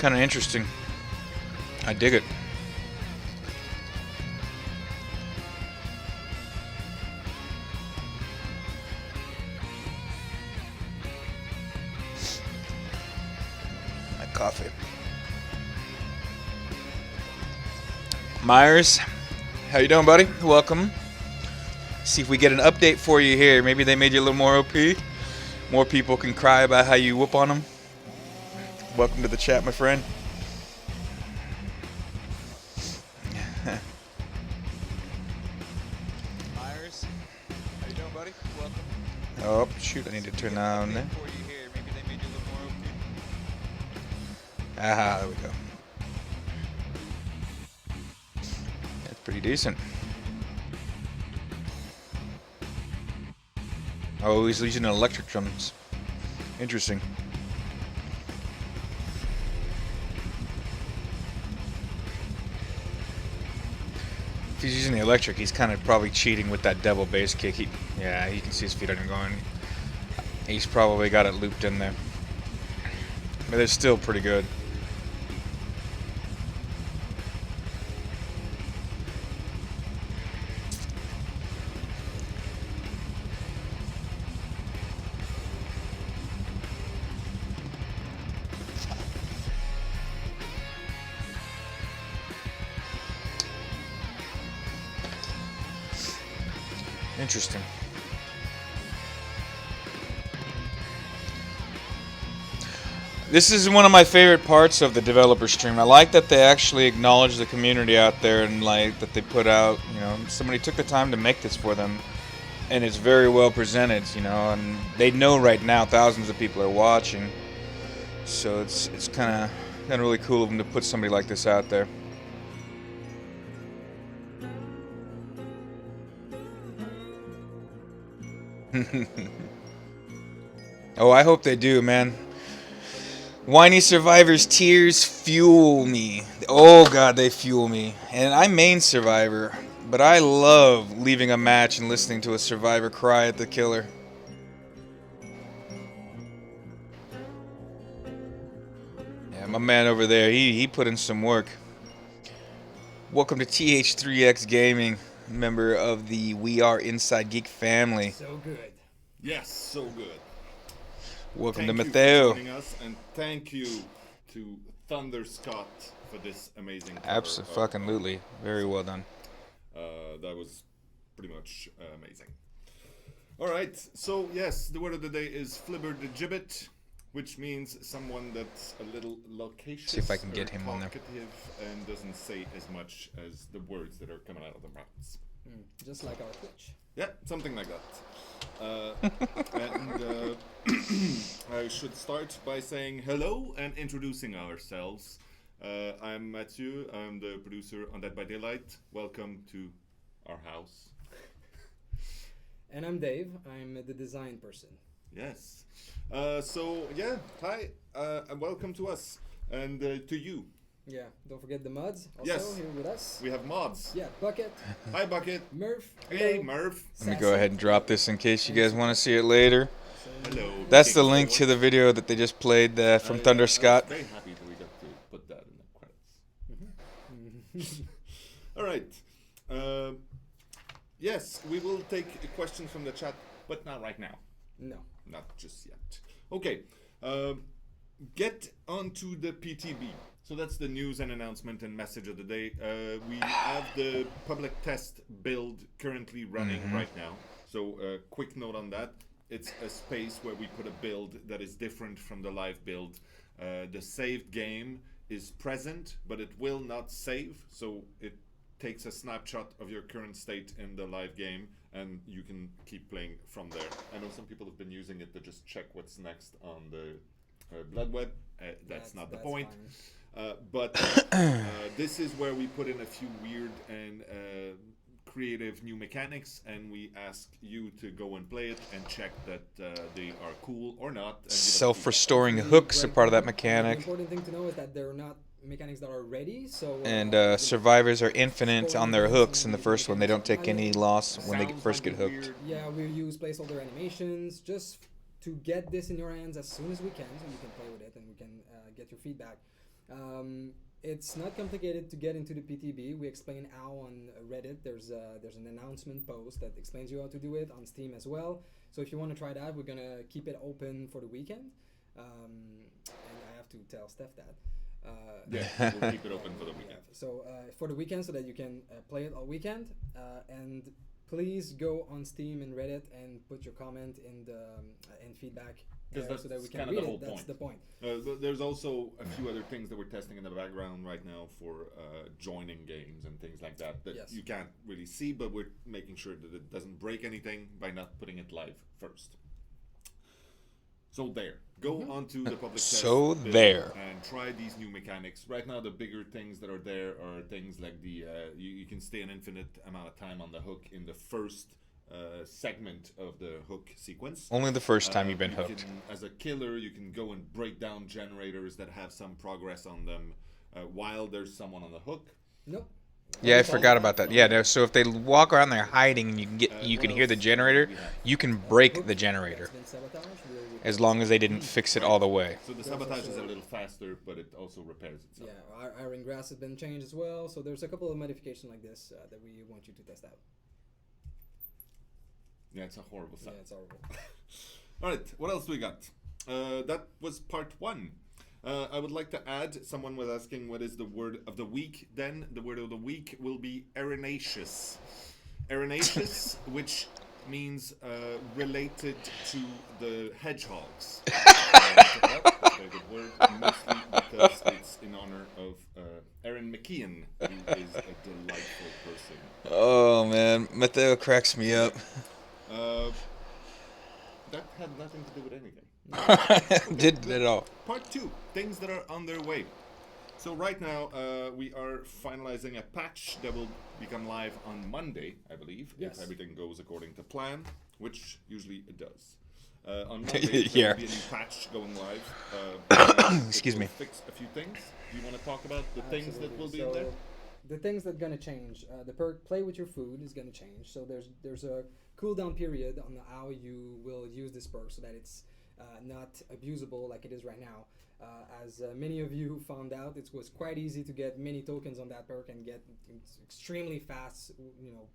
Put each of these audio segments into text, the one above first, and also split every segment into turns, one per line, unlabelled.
Kind of interesting. I dig it. My coffee. Myers, how you doing, buddy? Welcome. See if we get an update for you here. Maybe they made you a little more OP. More people can cry about how you whoop on them. Welcome to the chat, my friend. Myers, how you doing, buddy? Welcome. Oh, shoot, I need to turn on there. Ah, there we go. That's pretty decent. Oh, he's using electric drums. Interesting. If he's using the electric, he's kind of probably cheating with that double bass kick. Yeah, you can see his feet on him going. He's probably got it looped in there. But it's still pretty good. Interesting. This is one of my favorite parts of the developer stream. I like that they actually acknowledge the community out there and like that they put out, you know, somebody took the time to make this for them, and it's very well presented, you know, and they know right now thousands of people are watching, so it's kind of really cool of them to put somebody like this out there. Oh, I hope they do, man. Whiny Survivor's tears fuel me. Oh god, they fuel me. And I main Survivor, but I love leaving a match and listening to a Survivor cry at the killer. Yeah, my man over there, he put in some work. Welcome to TH3X member of the We Are Inside Geek family.
So good.
Yes, so good.
Welcome
thank
to
you
Mateo.
for joining us, and thank you to ThunderScott for this amazing cover.
Absolutely. Very well done.
That was pretty much amazing. Alright, so yes, the word of the day is Flibber the Gibbet, which means someone that's a little loquacious,
See if I can get him on there.
And doesn't say as much as the words that are coming out of their mouths.
Just like our Twitch.
Yeah, something like that. I should start by saying hello and introducing ourselves. I'm Mathieu, I'm the producer on Dead by Daylight. Welcome to our house.
And I'm Dave, I'm the design person.
Yes. So, yeah, hi, and welcome to us, and to you.
Yeah, don't forget the mods also
Yes.
here with us.
We have mods.
Yeah, Bucket,
Hi, Bucket.
Murph.
Hey,
hello,
Murph.
Let me go ahead and drop this in case you guys want to see it later.
Hello.
That's the link to the video that they just played from ThunderScott.
I'm very happy that we got to put that in the credits. All right. Yes, we will take questions from the chat, but not right now.
No.
Not just yet. Okay. Get onto the PTB. So that's the news and announcement and message of the day. We have the public test build currently running right now. So quick note on that. It's a space where we put a build that is different from the live build. The saved game is present, but it will not save. So it takes a snapshot of your current state in the live game, and you can keep playing from there. I know some people have been using it to just check what's next on the Blood Web. That's not the point. But this is where we put in a few weird and creative new mechanics, and we ask you to go and play it and check that they are cool or not.
Self-restoring hooks are part of that mechanic.
The important thing to know is that they're not mechanics that are ready, so...
And survivors are infinite on their hooks in the first one. They don't take any loss when they first get hooked.
Yeah, we use placeholder animations just to get this in your hands as soon as we can, so you can play with it and we can get your feedback. It's not complicated to get into the PTB. We explain how on Reddit. There's an announcement post that explains you how to do it on Steam as well. So if you want to try that, we're gonna keep it open for the weekend. And I have to tell Steph that.
Yeah, we'll keep it open for the weekend.
So for the weekend, so that you can play it all weekend. And please go on Steam and Reddit and put your comment in the and feedback.
Because
so that we can
kind of
read
the whole
it. That's
point.
the point.
But there's also a few other things that we're testing in the background right now for joining games and things like that you can't really see, but we're making sure that it doesn't break anything by not putting it live first. So there, go onto the public test
there
and try these new mechanics. Right now, the bigger things that are there are things like the you can stay an infinite amount of time on the hook in the first segment of the hook sequence.
Only the first time you've been hooked.
As a killer, you can go and break down generators that have some progress on them while there's someone on the hook.
Nope.
Yeah, I forgot about that. Yeah, no, so if they walk around there hiding and you can hear the generator, you can break the generator. As long as they didn't fix it all the way.
So the sabotage is a little faster, but it also repairs itself.
Yeah, our iron grass has been changed as well, so there's a couple of modifications like this that we want you to test out.
Yeah, it's a horrible sound.
Yeah, it's horrible.
Alright, what else we got? That was part 1. I would like to add, someone was asking what is the word of the week. Then the word of the week will be erinaceous. Erinaceous, which means related to the hedgehogs. That's a very good word, mostly because it's in honor of Aaron McKeon, who is a delightful person.
Oh man, Matteo cracks me up.
That had nothing to do with anything.
Did it all.
Part 2, things that are on their way. So right now, we are finalizing a patch that will become live on Monday, I believe,
yes,
if everything goes according to plan, which usually it does. On Monday,
Yeah.
there will be a new patch going live.
Excuse me.
Fix a few things. Do you want to talk about the things that will be in there?
The things that are gonna change. The perk "Play with your food" is gonna change. So there's a cooldown period on how you will use this perk, so that it's not abusable like it is right now. As many of you found out, it was quite easy to get many tokens on that perk and get extremely fast,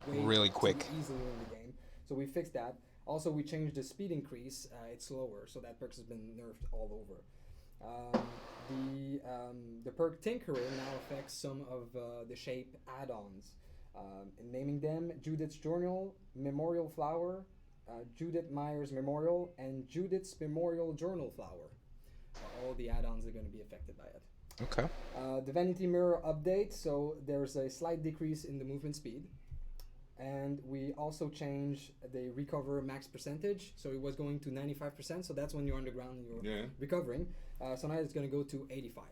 way
really quick,
easily in the game. So we fixed that. Also, we changed the speed increase. It's slower, so that perk has been nerfed all over. The perk Tinkerer now affects some of the shape add-ons. Naming them Judith's Journal, Memorial Flower, Judith Myers Memorial, and Judith's Memorial Journal Flower. All the add-ons are going to be affected by it.
Okay.
The Vanity Mirror update, so there's a slight decrease in the movement speed. And we also changed the recover max percentage. So it was going to 95%, so that's when you're on the ground and you're recovering. So now it's going to go to 85.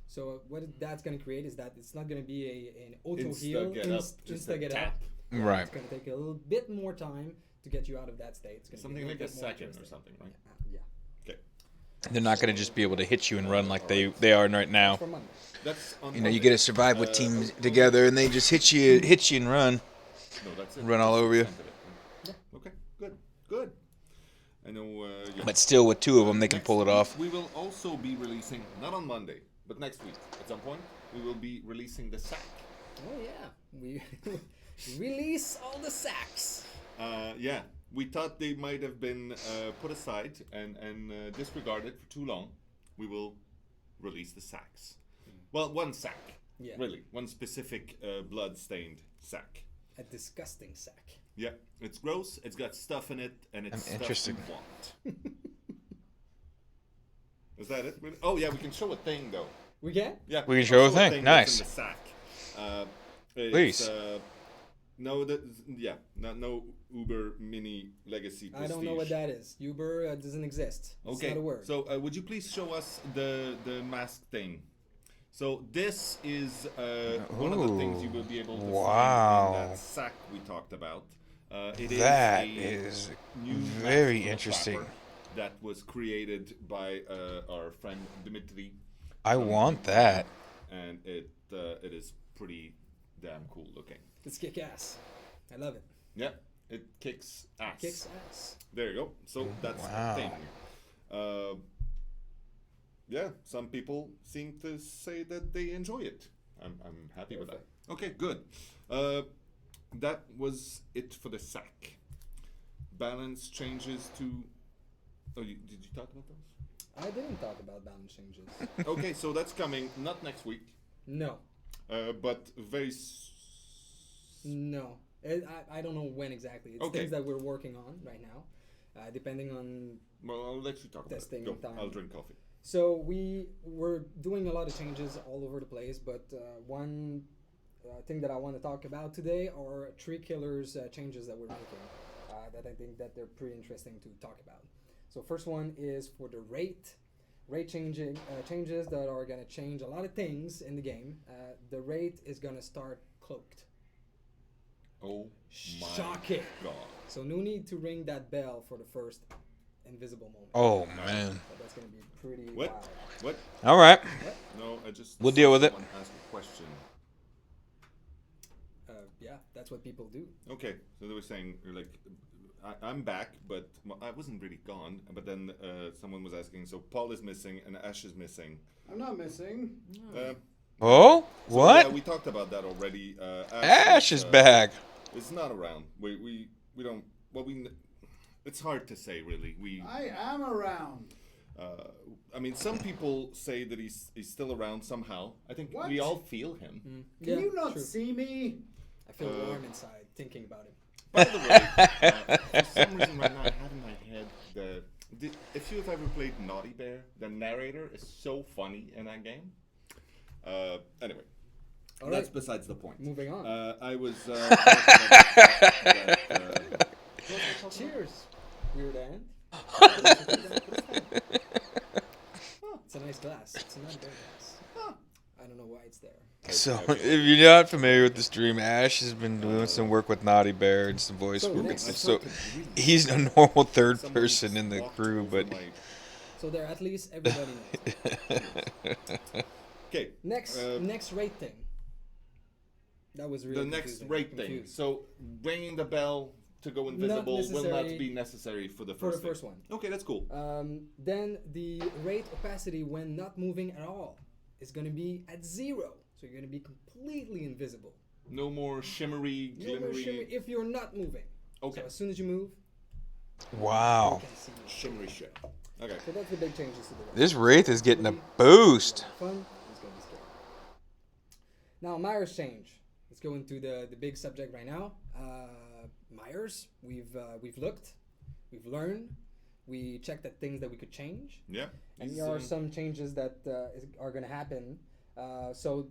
So what that's going to create is that it's not going to be an auto heal, insta get up.
Right.
It's going to take a little bit more time to get you out of that state. It's going
something like a second or something, right?
Yeah.
Okay.
They're not going to just be able to hit you and run like they are right now.
That's on
you get to survive with teams together, and they just hit you and run.
No, that's it.
Run all over you.
Yeah. Okay. Good. I know.
But still, with two of them, they can pull it off.
We will also be releasing, not on Monday, but next week at some point, we will be releasing the sack.
Oh yeah, we release all the sacks.
Yeah, we thought they might have been put aside and disregarded for too long. We will release the sacks. Well, one sack. Yeah. Really, one specific blood-stained sack.
A disgusting sack.
Yeah, it's gross. It's got stuff in it, and it's stuff you want. Is that it? Oh yeah, we can show a thing though.
We can?
Yeah,
we can show a thing. Nice.
In the sack.
Please.
No, no Uber Mini Legacy Prestige.
I don't know what that is. Uber doesn't exist. It's not a word.
So would you please show us the mask thing? So this is one of the things you will be able to find in that sack we talked about.
That is very interesting.
That was created by our friend Dimitri.
I
want that.
And it is pretty damn cool looking.
It's kick ass. I love it.
Yeah, it kicks ass.
Kicks ass.
There you go. So that's the thing. yeah, some people seem to say that they enjoy it. I'm happy with that. Okay, good. That was it for the sack. Balance changes to. Oh, did you talk about those?
I didn't talk about balance changes.
Okay, so that's coming not next week,
No.
but very.
No. I don't know when exactly. It's
Okay.
things that we're working on right now, depending on
Well, I'll let you talk about
testing
it. Go.
time.
I'll drink coffee.
So we were doing a lot of changes all over the place, but one thing that I want to talk about today are tree killers changes that we're making that I think that they're pretty interesting to talk about. So first one is for the rate changes that are going to change a lot of things in the game. The rate is going to start cloaked.
Oh my
Shocking.
god.
So no need to ring that bell for the first invisible moment.
Oh man.
But that's going to be pretty
What?
wild.
What?
All right.
No, I just.
We'll deal with it.
Someone asked a question.
Yeah, that's what people do.
Okay, so they were saying like, I'm back, but I wasn't really gone. But then someone was asking, so Paul is missing and Ash is missing.
I'm not missing.
Oh,
So,
what?
yeah, we talked about that already.
Ash is back.
It's not around. We don't. Well, it's hard to say really.
I am around.
I mean, some people say that he's still around somehow. I think
What?
we all feel him.
Can you not
true.
see me?
I feel warm inside thinking about it.
By the way, for some reason right now I have in my head if you have ever played Naughty Bear, the narrator is so funny in that game. Anyway,
All
that's
right.
besides the point.
Moving on.
I was.
Cheers, weird ant. It's a nice glass. It's a not a bad glass. I don't know why it's there.
So, if you're not familiar with the stream, Ash has been doing some work with Naughty Bear and some voice
So
work and
next-
stuff. So, he's a normal third person in the crew, but
So there, at least everybody knows.
Okay.
Next rate thing. That was really
The next
confusing.
rate thing.
Confused.
So ringing the bell to go invisible will not
necessary
be necessary for the
For
first
the first
thing.
one.
Okay, that's cool.
Then the rate opacity when not moving at all is going to be at 0. So you're going to be completely invisible.
No more shimmery,
No more
glimmery.
shimmer if you're not moving.
Okay.
So as soon as you move,
wow.
you can see you.
Shimmery shit. Okay.
So that's the big changes to the rate.
This Wraith is getting a boost.
Fun. It's going to be scary. Now Myers change. Let's go into the big subject right now. Myers. We've looked, we've learned, we checked at things that we could change,
Yeah.
and there are some changes that are going to happen. So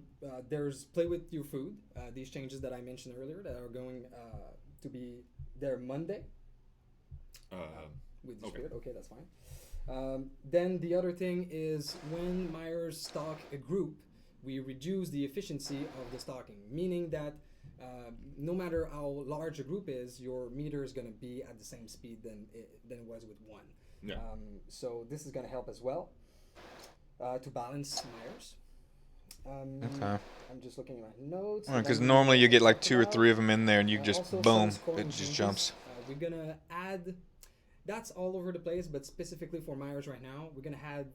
there's play with your food. These changes that I mentioned earlier that are going to be there Monday. With the
Okay.
spirit. Okay, that's fine. Then the other thing is when Myers stalk a group, we reduce the efficiency of the stalking, meaning that no matter how large a group is, your meter is going to be at the same speed than it was with one.
Yeah.
So this is going to help as well to balance Myers.
Okay.
I'm just looking at my notes.
Because
Then
normally you get like
talk
2 or
about,
3 of them in there and you just
also some
boom,
scoring
it just
changes.
jumps.
We're gonna add. That's all over the place, but specifically for Myers right now, we're gonna add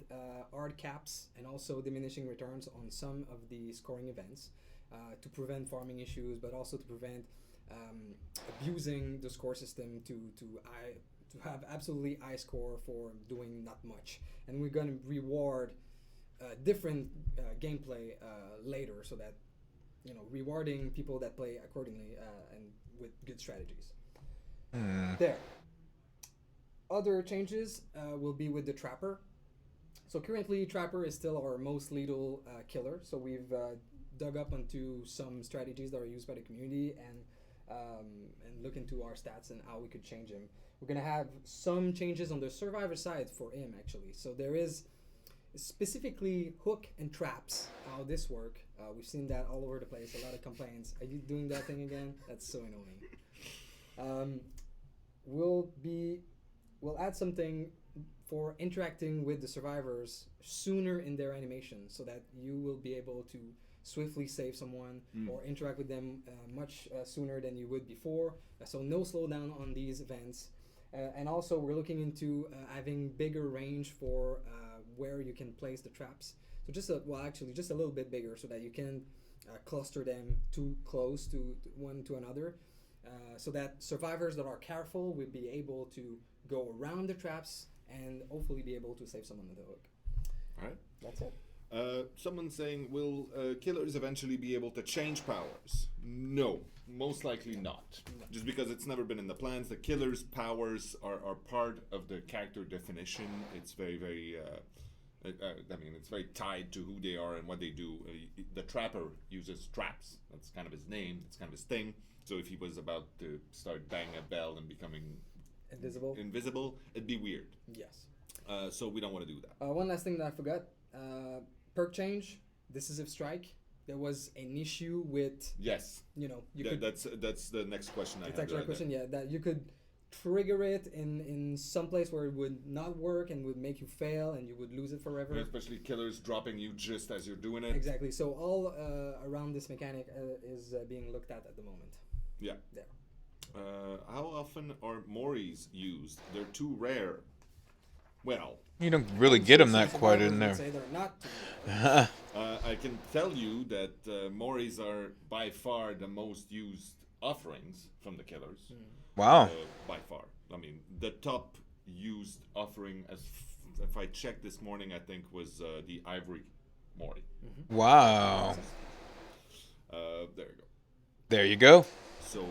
hard caps and also diminishing returns on some of the scoring events to prevent farming issues, but also to prevent abusing the score system to have absolutely high score for doing not much. And we're gonna reward different gameplay later, so that rewarding people that play accordingly and with good strategies. There. Other changes will be with the Trapper. So currently, Trapper is still our most lethal killer. So we've dug up onto some strategies that are used by the community and look into our stats and how we could change him. We're gonna have some changes on the survivor side for him actually. So there is specifically hook and traps. How this work? We've seen that all over the place. A lot of complaints. Are you doing that thing again? That's so annoying. We'll add something for interacting with the survivors sooner in their animation, so that you will be able to swiftly save someone or interact with them much sooner than you would before. So no slowdown on these events. And also we're looking into having bigger range for where you can place the traps. So just just a little bit bigger, so that you can cluster them too close to one to another, so that survivors that are careful will be able to go around the traps and hopefully be able to save someone on the hook.
All right.
That's it.
Someone saying, will killers eventually be able to change powers? No, most likely not.
No.
Just because it's never been in the plans. The killer's powers are part of the character definition. It's very, it's very tied to who they are and what they do. The trapper uses traps. That's kind of his name. That's kind of his thing. So if he was about to start banging a bell and becoming invisible, it'd be weird.
Yes.
So we don't want to do that.
One last thing that I forgot. Perk change, decisive strike. There was an issue with,
Yes. That's the next question I have.
It's actually a question, that you could trigger it in some place where it would not work and would make you fail and you would lose it forever.
Especially killers dropping you just as you're doing it.
Exactly. So all around this mechanic is being looked at the moment.
Yeah.
There.
How often are Moris used? They're too rare. Well,
You don't really get them that quite
Survivors
in
would
there.
say they're not too rare.
I can tell you that Moris are by far the most used offerings from the killers.
Wow.
By far. I mean, the top used offering, if I checked this morning, I think was the Ivory Mori.
Wow.
There you go.
There you go.
So,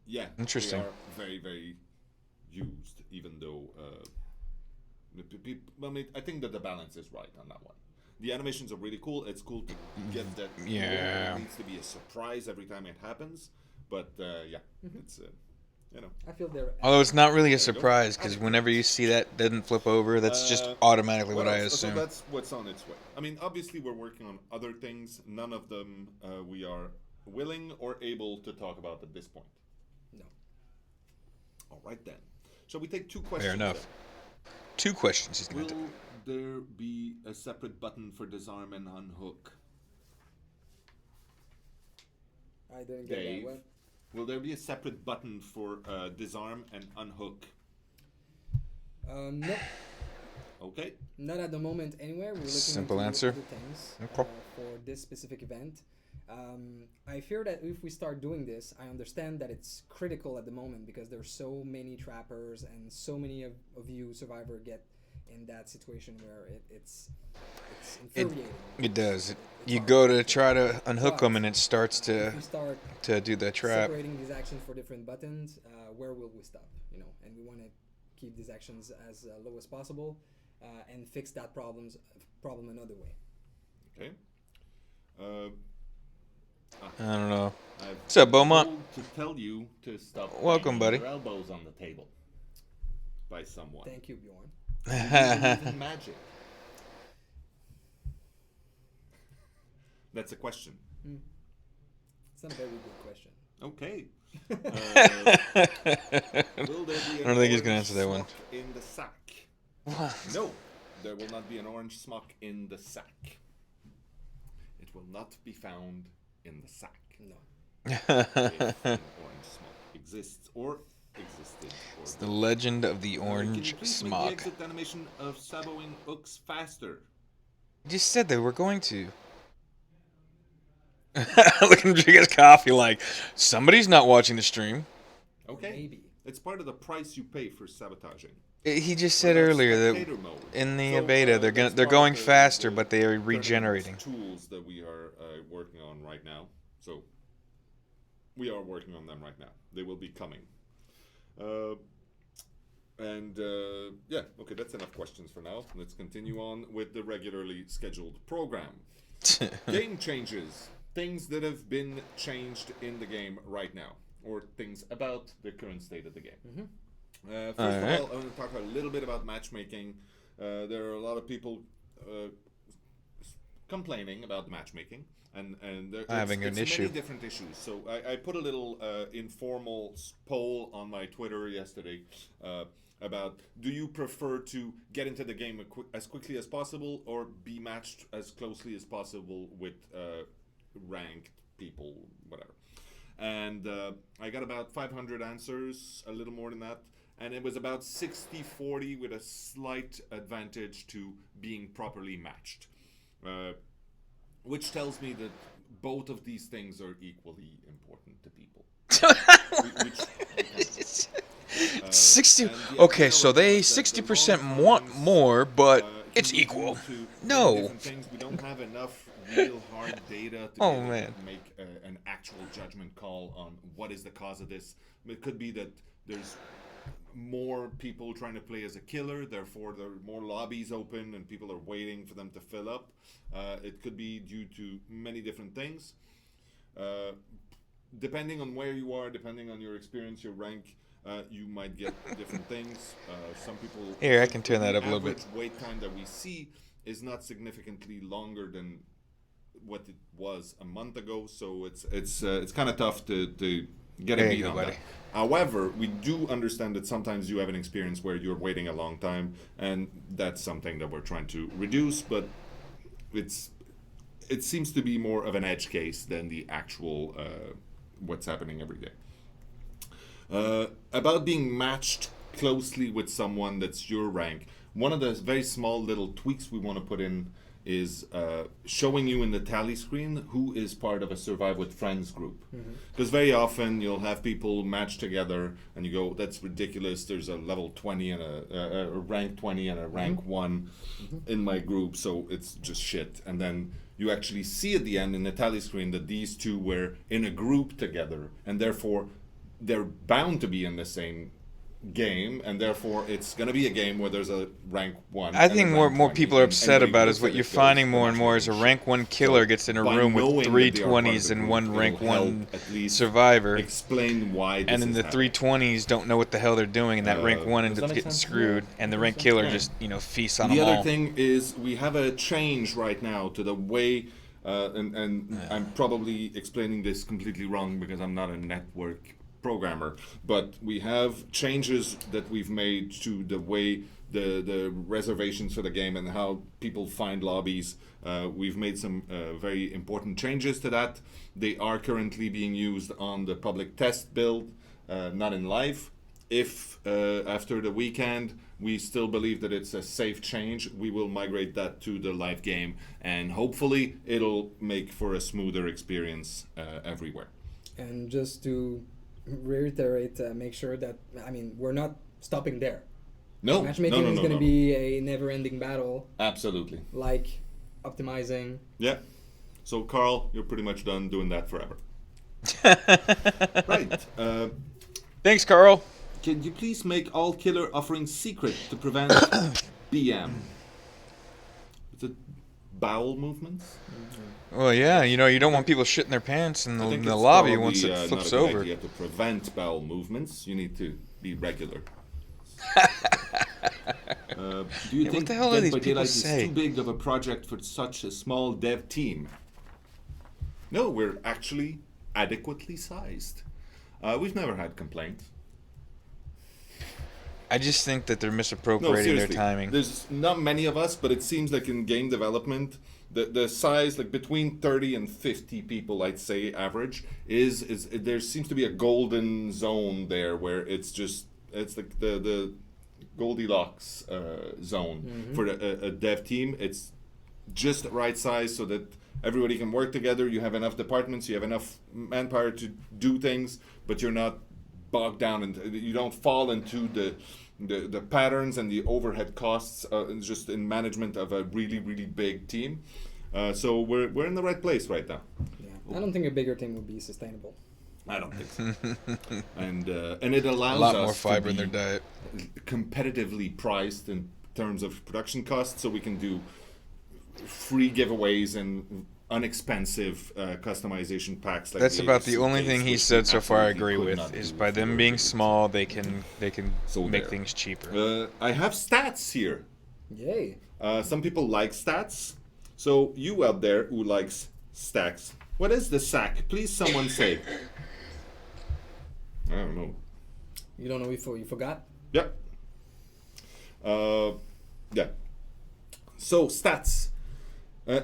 yeah.
Interesting.
They are very, very used, even though... I think that the balance is right on that one. The animations are really cool. It's cool to get that.
Yeah.
It needs to be a surprise every time it happens. But, it's,
I feel they're...
Although it's not really a surprise, because whenever you see that doesn't flip over, that's just automatically what I assume.
So that's what's on its way. I mean, obviously we're working on other things. None of them we are willing or able to talk about at this point.
No.
All right then. Shall we take two questions?
Fair enough.
then?
2 questions he's going to
Will there be a separate button for disarm and unhook?
I didn't get
Dave,
that one.
will there be a separate button for disarm and unhook?
Nope.
Okay.
Not at the moment anywhere. We're looking
Simple
into
answer.
other things
Okay.
for this specific event. I fear that if we start doing this, I understand that it's critical at the moment because there's so many trappers and so many of you survivor get in that situation where it's infuriating.
It does. You
hard.
go to try to unhook
But
them, and it starts
if we start
to do the trap.
separating these actions for different buttons, where will we stop? And we want to keep these actions as low as possible and fix that problem another way.
Okay.
I don't know.
I've
What's up, Beaumont?
told to tell you to stop
Welcome,
banging
buddy.
your elbows on the table by someone.
Thank you, Bjorn.
Do you believe in magic? That's a question.
It's not a very good question.
Okay. Will there be
I don't think he's gonna
orange
answer that one.
smock in the sack?
What?
No, there will not be an orange smock in the sack. It will not be found in the sack.
No.
If an orange smock exists or existed.
It's the legend of the
Can you
orange
please make
smock.
the exit animation of saboing hooks faster?
You just said they were going to. Look at him drink his coffee like, somebody's not watching the stream.
Okay.
Maybe.
It's part of the price you pay for sabotaging.
He just said
That's
earlier that
spectator mode.
in the
So,
beta they're
that's
they're
part
going
of the
faster, but they are
tournament
regenerating.
tools that we are working on right now. So we are working on them right now. They will be coming. Yeah, okay, that's enough questions for now. Let's continue on with the regularly scheduled program. Game changes. Things that have been changed in the game right now, or things about the current state of the game. First of all, I want to talk a little bit about matchmaking. There are a lot of people complaining about matchmaking, and
Having an issue.
many different issues. So I put a little informal poll on my Twitter yesterday about, do you prefer to get into the game as quickly as possible or be matched as closely as possible with ranked people, whatever. And I got about 500 answers, a little more than that. and it was about 60-40 with a slight advantage to being properly matched. Which tells me that both of these things are equally important to people. Which,
60.
and the
Okay,
idea
so
was
they
that
60%
the
want
volumes,
more, but
can
it's
be due
equal.
to many
No.
different things. We don't have enough real hard data to
Oh,
be able
man.
to make an actual judgment call on what is the cause of this. It could be that there's more people trying to play as a killer, therefore there are more lobbies open and people are waiting for them to fill up. It could be due to many different things. Depending on where you are, depending on your experience, your rank, you might get different things. Some people...
Here, I can turn that up a little
average
bit.
wait time that we see is not significantly longer than what it was a month ago, so it's kind of tough to get a
There you
beat
go,
on
buddy.
that. However, we do understand that sometimes you have an experience where you're waiting a long time, and that's something that we're trying to reduce, but it seems to be more of an edge case than the actual what's happening every day. About being matched closely with someone that's your rank, one of the very small little tweaks we want to put in is showing you in the tally screen who is part of a Survive with Friends group. Because very often you'll have people match together and you go, that's ridiculous, there's a level 20 and a rank 20 and a rank 1 in my group, so it's just shit. And then you actually see at the end in the tally screen that these two were in a group together, and therefore they're bound to be in the same game, and therefore it's going to be a game where there's a rank 1.
I think
and a
more
rank 20,
people are
and
upset
anybody
about
looks
is what
at
you're
it goes,
finding
"The
more and
match
more
is
is a
shit."
rank 1 killer
So
gets in a
by
room
knowing
with
that
3
they are part of
20s
the
and
group,
1 rank
it'll help
1
at least
survivor.
explain why this
And then
is
the
happening.
320s don't know what the hell they're doing, and that rank 1 ends
does
up
that make
getting
sense?
screwed,
Yeah,
and the
that
rank
makes
killer
sense.
just, feasts on
The
them
other
all.
thing is we have a change right now to the way, and I'm probably explaining this completely wrong because I'm not a network programmer, but we have changes that we've made to the way the reservations for the game and how people find lobbies. We've made some very important changes to that. They are currently being used on the public test build, not in live. If after the weekend we still believe that it's a safe change, we will migrate that to the live game, and hopefully it'll make for a smoother experience everywhere.
And just to reiterate, make sure that, we're not stopping there.
No,
Matchmaking
no,
is going to
no.
be a never-ending battle,
Absolutely.
like optimizing.
Yeah. So Carl, you're pretty much done doing that forever. Right.
Thanks, Carl.
Can you please make all killer offerings secret to prevent BM? Is it bowel movements?
Well, yeah, you don't want people shitting their pants in
I think
the
it's
lobby
probably,
once it
not
flips
a good
over.
idea to prevent bowel movements. You need to be regular. Do you
Yeah, what
think
the hell do
Dead
these
by
people
Daylight
say?
is too big of a project for such a small dev team? No, we're actually adequately sized. We've never had complaints.
I just think that they're
No,
misappropriating their
seriously.
timing.
There's not many of us, but it seems like in game development, the size, like between 30 and 50 people, I'd say average, is there seems to be a golden zone there where it's like the Goldilocks zone for a dev team. It's just the right size so that everybody can work together. You have enough departments, you have enough manpower to do things, but you're not bogged down and you don't fall into the patterns and the overhead costs just in management of a really big team. So we're in the right place right now.
Yeah. I don't think a bigger team would be sustainable.
I don't think so. and it allows
A lot
us
more fiber
to
in
be
their diet.
competitively priced in terms of production costs, so we can do free giveaways and unexpensive customization packs. Like
That's
the
about the only
suitcase,
thing he
which
said
we
so far I
absolutely
agree
could
with,
not
is
do
by
if
them
we were
being
able to.
small, they can
So
make
there.
things cheaper.
I have stats here.
Yay.
Some people like stats. So you out there who likes stacks, what is the sack? Please someone say. I don't know.
You don't know before you forgot?
Yeah. Yeah. So stats.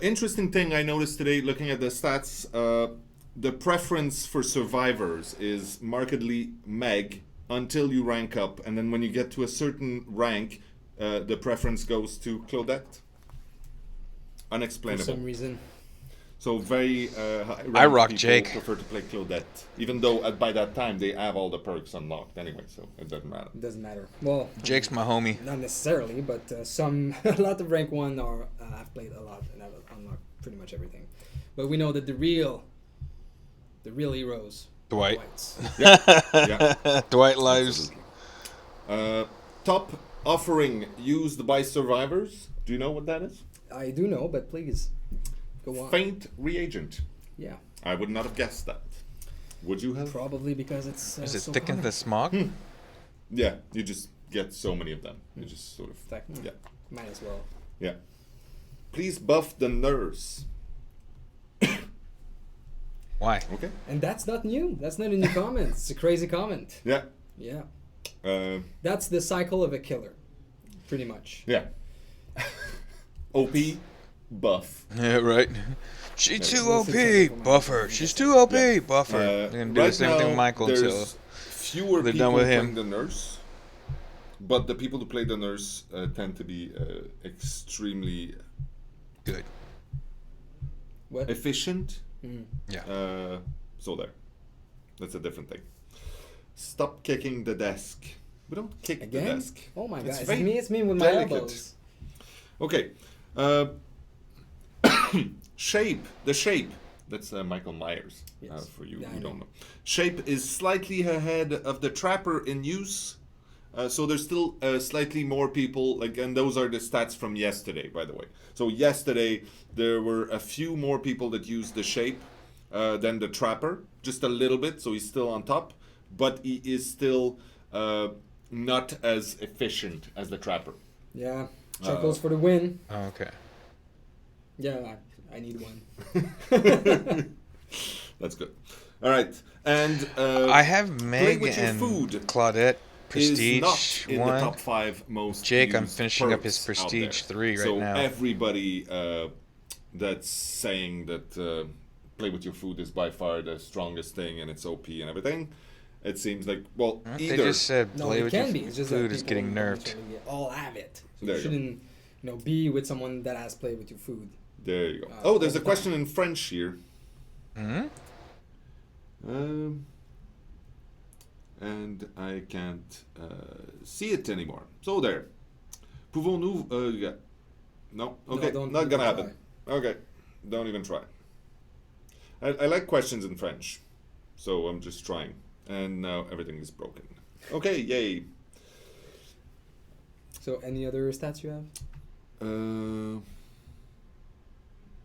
Interesting thing I noticed today looking at the stats. The preference for survivors is markedly meg until you rank up, and then when you get to a certain rank, the preference goes to Claudette.
For
Unexplainable.
some reason.
So very
I rock
people
Jake.
prefer to play Claudette, even though by that time they have all the perks unlocked anyway, so it doesn't matter.
It doesn't matter. Well,
Jake's my homie.
not necessarily, but a lot of rank 1 are I've played a lot and I've unlocked pretty much everything. But we know that the real heroes,
Dwight.
Dwights.
Yeah.
Dwight lives.
Top offering used by survivors. Do you know what that is?
I do know, but please go on.
Faint reagent.
Yeah,
I would not have guessed that. Would you have?
probably because it's
Is it
so
thick in
hard.
the smog?
Yeah, you just get so many of them. You just sort of.
It's like,
Yeah.
might as well.
Yeah. Please buff the nurse.
Why?
Okay.
And that's not new. That's not a new comment. It's a crazy comment.
Yeah.
Yeah.
That's
the cycle of a killer, pretty much.
Yeah. OP, buff.
Yeah, right. She's too
This
OP.
is something
Buff her. She's too OP.
Yeah.
Buff her. They're gonna do
Right
the same thing with
now,
Michael until
there's fewer
they're
people
done with
playing
him.
the nurse, but the people who play the nurse tend to be extremely
good.
What?
efficient.
Yeah.
So there. That's a different thing. Stop kicking the desk. We don't kick
Again?
the desk.
Oh my god.
It's
It's
very
me. It's me with my
delicate.
elbows.
Okay. Shape. The shape. That's Michael Myers.
Yes.
For you
Yeah, I
who don't
know.
know. Shape is slightly ahead of the Trapper in use. So there's still slightly more people, and those are the stats from yesterday, by the way. So yesterday there were a few more people that used the Shape than the Trapper, just a little bit. So he's still on top, but he is still not as efficient as the Trapper.
Yeah. Chuckles for the win.
Oh, okay.
Yeah, I need one.
That's good. All right, and
I have
Play
Meg
with your
and
food
Claudette
is
Prestige
not in the
1.
top 5 most.
Jake, I'm
used
finishing up his
perks out
Prestige
there.
3 right
so
now.
everybody that's saying that play with your food is by far the strongest thing and it's OP and everything, it seems like
They
either
just said
No,
play
it
with your
can be. It's just that
food is
people
getting
don't
nerfed.
necessarily all have it. So
There
you
you go.
shouldn't, be with someone that has played with your food.
there you go.
all
Oh, there's
the
a question in French here.
Hmm?
And I can't see it anymore. So there. Pouvons-nous? Yeah. No. Okay.
don't
Not
even
gonna happen. Okay. Don't even try. I like questions in French, so I'm just trying. And now everything is broken. Okay. Yay.
So any other stats you have?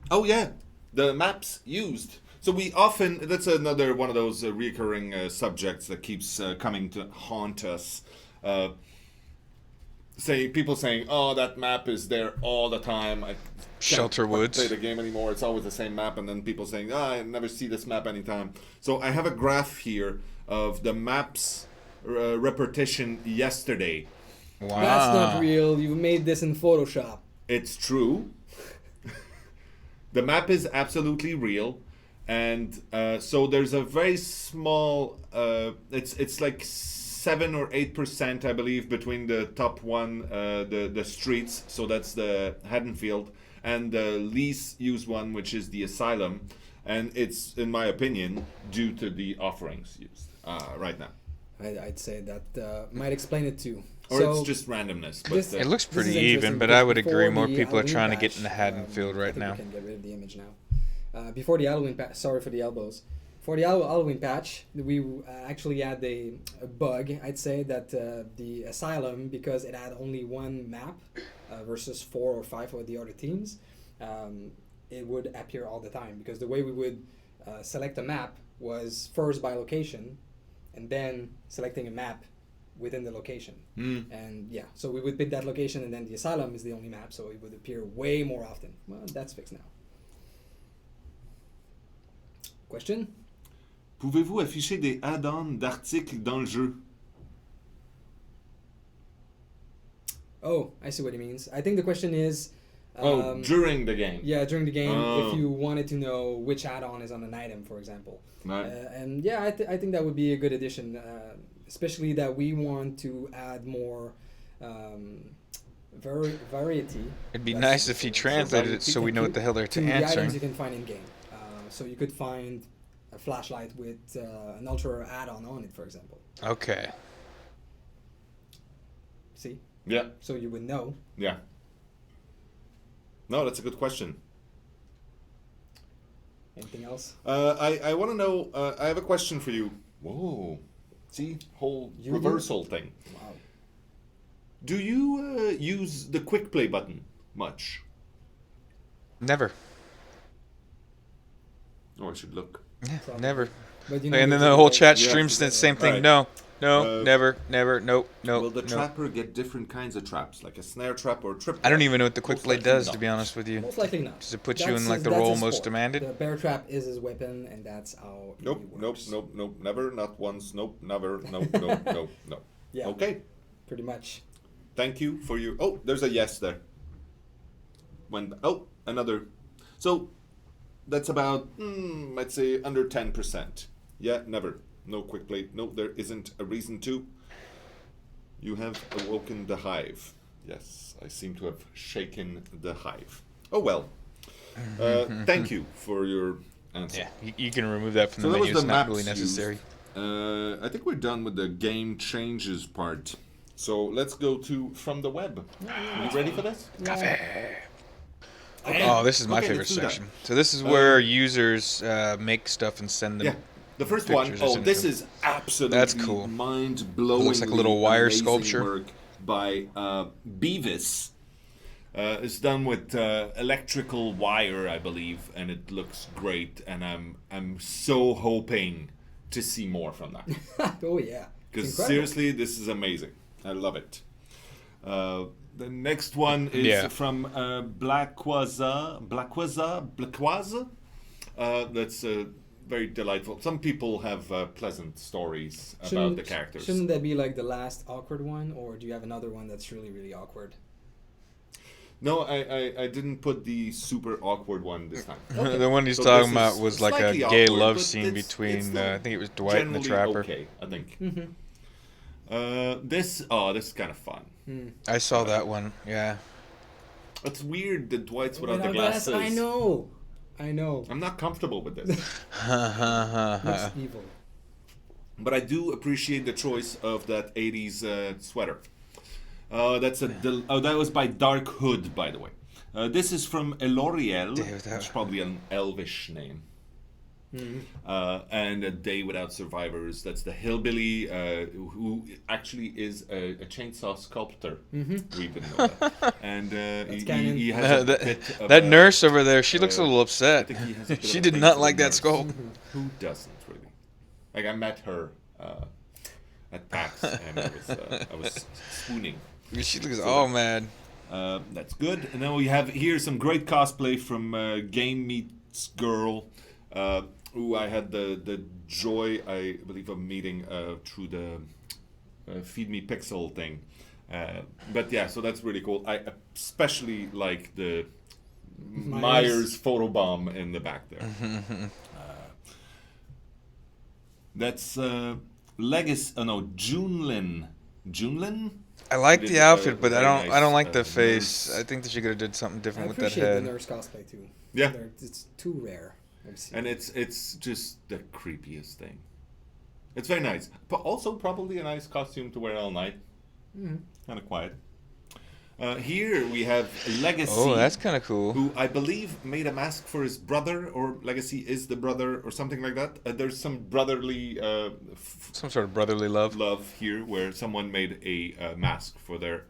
Oh yeah, the maps used. So we often, that's another one of those recurring subjects that keeps coming to haunt us. People saying, "Oh, that map is there all the time. I
Shelter
can't
Woods.
play the game anymore. It's always the same map." And then people saying, I never see this map anytime." So I have a graph here of the maps repetition yesterday.
Wow.
That's not real. You made this in Photoshop.
It's true. The map is absolutely real, and so there's a very small. It's like 7 or 8%, I believe, between the top one, the streets. So that's the Haddonfield, and the least used one, which is the Asylum, and it's, in my opinion, due to the offerings used right now.
I'd say that might explain it too.
Or
so
it's just randomness. But
this-
It looks
this
pretty
is
even,
interesting
but
because
I would
before
agree more
the
people are
Halloween
trying to get
patch,
in the Haddonfield
I
right
think
now.
We can get rid of the image now. Before the Halloween patch, sorry for the elbows. For the Halloween patch, we actually had a bug, I'd say, that the Asylum, because it had only one map versus 4 or 5 of the other teams, it would appear all the time. Because the way we would select a map was first by location, and then selecting a map within the location. And yeah, so we would pick that location, and then the Asylum is the only map, so it would appear way more often. Well, that's fixed now. Question?
Pouvez-vous afficher des add-ons d'articles dans le jeu?
Oh, I see what he means. I think the question is...
During the game.
Yeah, during the game,
Oh.
if you wanted to know which add-on is on an item, for example.
Right.
And yeah, I think that would be a good addition. especially that we want to add more variety.
It'd be
That's
nice if he translated it so we know what the hell they're
to the items
answering.
you can find in game. So you could find a flashlight with an ultra add-on on it, for example.
Okay.
See?
Yeah.
So you would know.
Yeah. No, that's a good question.
Anything else?
I want to know. I have a question for you. Whoa. See, whole
You
reversal thing.
Wow.
Do you use the quick play button much?
Never.
Oh, I should look.
Yeah,
Probably.
never.
But you
And then
there's
the
a
whole
way-
chat
Yeah.
streams the same thing.
Right.
No, no, never, never, nope, nope,
Will the
nope.
trapper get different kinds of traps, like a snare trap or a trip?
I don't
trap?
even know what the quick
Most
play
likely
does,
not.
to be honest with you.
Most likely not.
Does it put you in
That's
like the
that's
role
his
most
sport.
demanded?
The bear trap is his weapon, and that's how
Nope,
he
nope,
works.
nope, nope, never, not once, nope, never, nope, nope, nope, no.
Yeah.
Okay,
Pretty much.
thank you for your. Oh, there's a yes there. Another. So, that's about, I'd say, under 10%. Yeah, never. No quick play. No, there isn't a reason to. You have awoken the hive. Yes, I seem to have shaken the hive. Oh well. Thank you for your answer.
Yeah, you can remove that from
So
the
that was
menu. It's
the
not
maps
really necessary.
used. I think we're done with the game changes part. So let's go to from the web. You ready for this?
Oh, this is my
Okay,
favorite
let's do that.
section. So this is where users make stuff and send them.
Yeah. The first one,
pictures or something.
this is absolutely
That's cool.
mind-blowing.
It looks like a little wire sculpture.
Work by Beavis. It's done with electrical wire, I believe, and it looks great. And I'm so hoping to see more from that.
Oh yeah.
Because
It's incredible.
seriously, this is amazing. I love it. The next one is from Blackwaza. That's very delightful. Some people have pleasant stories about the characters.
Shouldn't that be like the last awkward one, or do you have another one that's really, really awkward?
No, I didn't put the super awkward one this time.
The one he's
So
talking
this
about
is
was like a
slightly
gay
awkward,
love
but
scene
it's
between,
still
I think it was Dwight and the
generally
Trapper.
okay, I think.
Mm-hmm.
This is kind of fun.
I saw that one, yeah.
It's weird that Dwight's without the
Without
glasses.
I know.
I'm not comfortable with this.
Looks evil.
But I do appreciate the choice of that 80s sweater. That was by Dark Hood, by the way. This is from Eloriel,
Dude,
which is probably an elvish name. And A Day Without Survivors. That's the hillbilly who actually is a chainsaw sculptor. We didn't know that. And he has a bit of
that
a-
nurse over there, she looks a little upset.
I think he has a bit
She
of a
did
thing
not
for
like
the
that
nurse.
skull.
Who doesn't really? Like I met her at PAX, and I was spooning.
She looks all mad.
That's good. And then we have here some great cosplay from Game Meets Girl, who I had the joy, I believe, of meeting through the Feed Me Pixel thing. But yeah, so that's really cool. I especially like the Myers photobomb in the back there. That's Legacy. Oh no, Junlin. Junlin.
I like
Did
the
a
outfit, but I
very
don't like
nice,
the face.
nurse.
I think that she could have did something
I
different with that
appreciate the
head.
nurse cosplay too.
Yeah.
It's too rare. I've seen.
And it's just the creepiest thing. It's very nice, but also probably a nice costume to wear all night. Kind of quiet. Here we have Legacy.
Oh, that's kind of cool.
Who I believe made a mask for his brother, or Legacy is the brother, or something like that. There's some brotherly
Some sort of brotherly love.
love here, where someone made a mask for their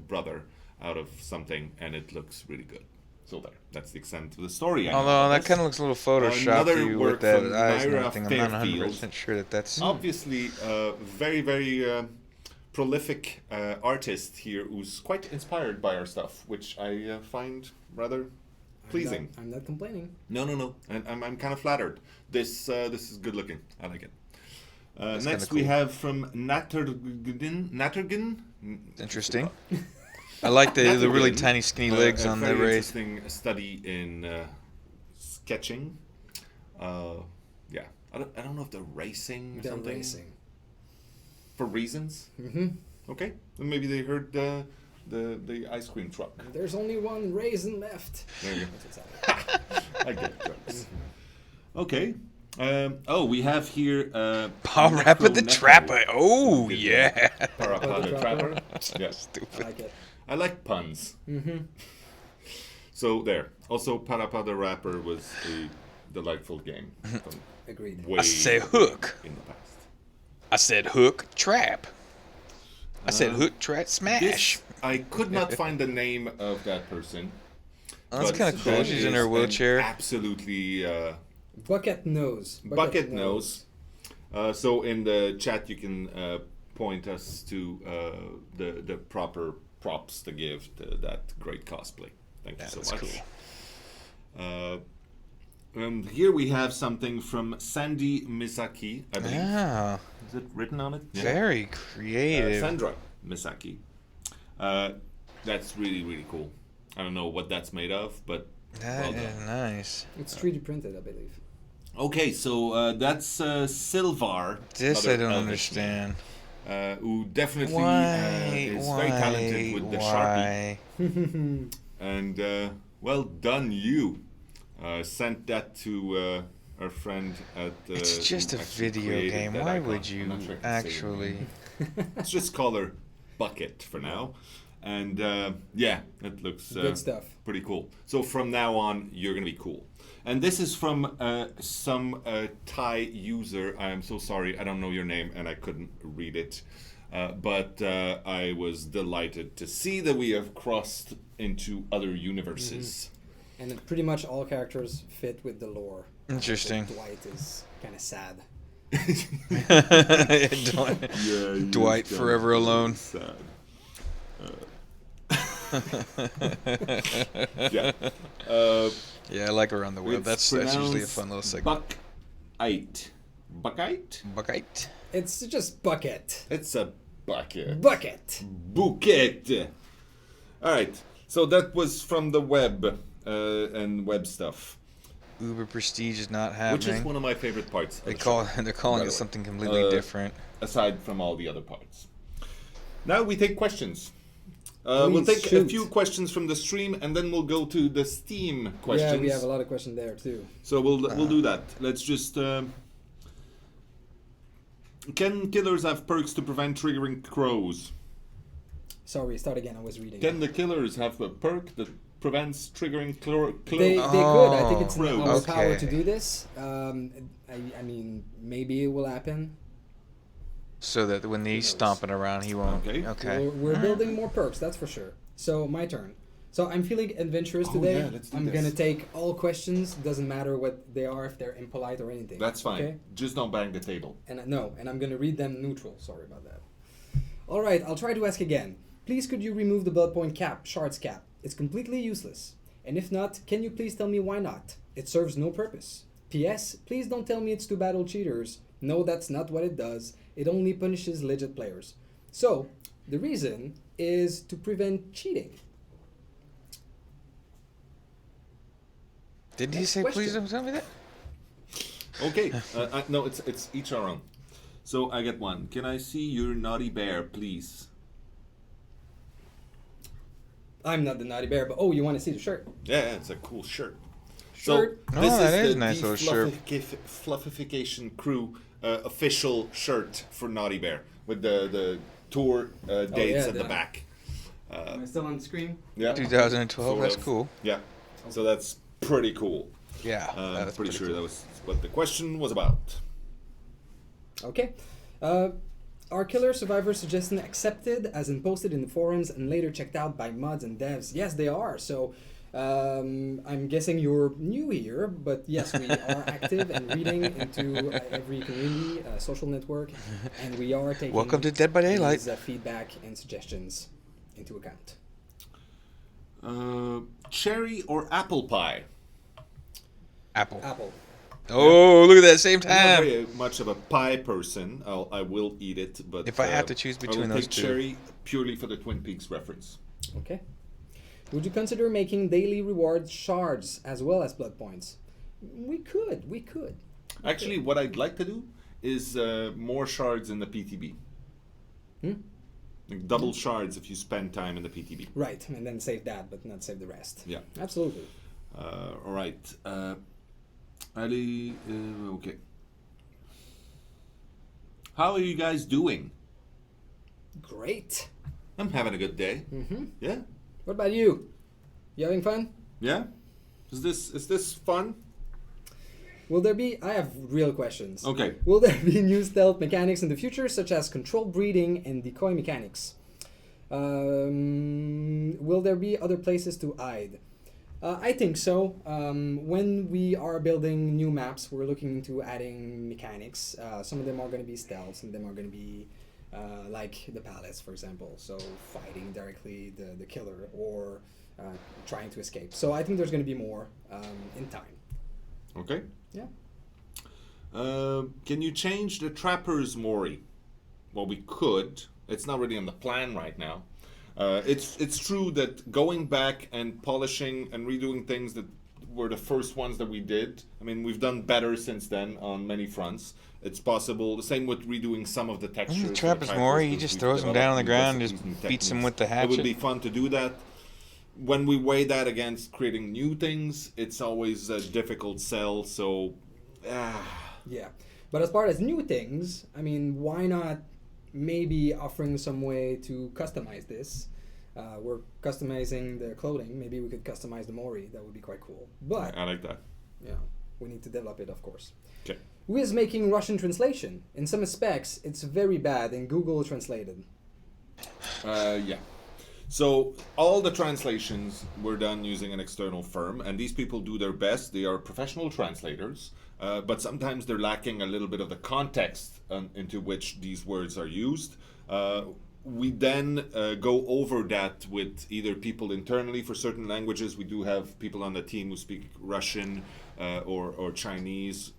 brother out of something, and it looks really good. So there, that's the extent of the story. I know
Although
about
that
this.
kind of looks a little photoshopped
Another
with
work
that
from
eyes and
Myra
everything. I'm not
Fairfield.
100% sure that that's...
Obviously, very, very prolific artist here who's quite inspired by our stuff, which I find rather pleasing.
I'm not complaining.
No. And I'm kind of flattered. This is good looking. I like it.
That's
Next
kinda
we
cool.
have from Nattergen.
Interesting. I like the really
Nattergen,
tiny skinny legs
a
on the
very
race.
interesting study in sketching. Yeah, I don't know if they're racing or
They're
something.
racing.
for reasons. Okay, then maybe they heard the ice cream truck.
There's only one raisin left.
There you
That's what's happening.
go. I get jokes. Okay. We have here.
Parappa the Trapper. Oh,
Did
yeah.
Parappa the Trapper. Yeah.
I
Stupid.
like it.
I like puns. So there. Also, Parappa the Rapper was a delightful game. From
Agreed.
way
I said hook.
in the past.
I said hook, trap. I said hook, trap, smash.
This, I could not find the name of that person.
Oh, that's
but
kind of cool.
that
She's in
is
her
an
wheelchair.
Absolutely.
Bucket nose.
Bucket nose. So in the chat, you can point us to the proper props to give to that great cosplay. Thank you so
That's
much.
cool.
Here we have something from Sandy Misaki, I believe.
Ah,
Is it written on it?
very creative.
Sandra Misaki. That's really, really cool. I don't know what that's made of, but
That
well
is
done.
nice.
It's 3D printed, I believe.
Okay, so that's Silvar.
This
another
I don't
Elvish
understand.
name, who definitely
Why?
is very talented with the Sharpie.
Why?
And well done, you. Sent that to our friend at.
It's just a
who actually
video
created
game.
that
Why
icon.
would
I'm
you
not sure I can say her name.
actually?
Let's just call her Bucket for now. And yeah, it looks
Good stuff.
pretty cool. So from now on, you're gonna be cool. And this is from some Thai user. I am so sorry, I don't know your name, and I couldn't read it. But I was delighted to see that we have crossed into other universes.
And pretty much all characters fit with the lore.
Interesting.
Dwight is kind of sad.
Dwight,
Yeah, he
Dwight
is
forever
kinda
alone.
Sad. Yeah.
Yeah, I like Around the World. That's usually a fun little segment.
Buckite. Buckite?
Buckite.
It's just bucket.
It's a bucket.
Bucket.
Bouquet. All right. So that was from the web and web stuff,
Uber Prestige is not
which is
happening.
one of my favorite parts. Of
They're
the show,
calling
by
it
the way.
something completely different.
Aside from all the other parts. Now we take questions. We'll
Please
take a
shoot.
few questions from the stream, and then we'll go to the Steam questions.
Yeah, we have a lot of questions there too.
So we'll do that. Let's just. Can killers have perks to prevent triggering crows?
Sorry, start again. I was reading.
Can the killers have a perk that prevents triggering
They
crows?
could. I think it's in
Crows.
our power
Okay.
to do this. I mean, maybe it will happen.
So that when he's stomping around, he won't.
Okay.
Okay.
We're building more perks, that's for sure. So my turn. So I'm feeling adventurous
Oh,
today.
yeah, let's do
I'm
this.
gonna take all questions. Doesn't matter what they are, if they're impolite or anything.
That's fine.
Okay?
Just don't bang the table.
And I'm gonna read them neutral. Sorry about that. All right, I'll try to ask again. Please, could you remove the blood point cap, shards cap? It's completely useless. And if not, can you please tell me why not? It serves no purpose. P.S. Please don't tell me it's to battle cheaters. No, that's not what it does. It only punishes legit players. So, the reason is to prevent cheating.
Did he
Next
say, please
question.
don't tell me that?
Okay. No, it's each our own. So I get one. Can I see your naughty bear, please?
I'm not the naughty bear, but oh, you want to see the shirt?
Yeah, it's a cool shirt.
Shirt.
Oh, that is a nice little shirt.
Fluffification Crew official shirt for Naughty Bear with the tour dates at the back.
Am I still on the screen?
Yeah.
2012.
Sort
That's
of.
cool.
Yeah. So that's pretty cool.
Yeah.
I'm
that's
pretty sure
cool.
that was what the question was about.
Okay. Are killer survivor suggestions accepted, as in posted in the forums and later checked out by mods and devs? Yes, they are. So I'm guessing you're new here, but yes, we are active and reading into every community, social network, and we are taking
Welcome to Dead by Daylight.
these, feedback and suggestions into account.
Cherry or apple pie?
Apple.
Apple.
Oh, look at that same
I'm not
time.
very much of a pie person. I will eat it, but
If I have to choose
I
between
will
those
take
two.
cherry purely for the Twin Peaks reference.
Okay. Would you consider making daily reward shards as well as blood points? We could.
Actually, what I'd like to do is more shards in the PTB. Like double shards if you spend time in the PTB.
Right, and then save that, but not save the rest.
Yeah.
Absolutely.
All right. Ali, okay. How are you guys doing?
Great.
I'm having a good day.
Mm-hmm.
Yeah.
What about you? You having fun?
Yeah. Is this fun?
Will there be... I have real questions.
Okay.
Will there be new stealth mechanics in the future, such as controlled breeding and decoy mechanics? Will there be other places to hide? I think so. When we are building new maps, we're looking into adding mechanics. Some of them are going to be stealth, some of them are going to be like the palace, for example. So fighting directly the killer or trying to escape. So I think there's going to be more in time.
Okay.
Yeah.
Can you change the trapper's Mori? Well, we could. It's not really on the plan right now. It's true that going back and polishing and redoing things that were the first ones that we did. I mean, we've done better since then on many fronts. It's possible. The same with redoing some of the textures.
The trapper's Mori, he just throws them down on the ground and just beats them with the hatchet.
It would be fun to do that. When we weigh that against creating new things, it's always a difficult sell. So,
Yeah, but as far as new things, I mean, why not maybe offering some way to customize this? We're customizing the clothing. Maybe we could customize the Mori. That would be quite cool. But
I like that.
yeah, we need to develop it, of course.
Okay.
Who is making Russian translation? In some aspects, it's very bad in Google Translated.
Yeah. So all the translations were done using an external firm, and these people do their best. They are professional translators, but sometimes they're lacking a little bit of the context into which these words are used. We then go over that with either people internally for certain languages. We do have people on the team who speak Russian or Chinese.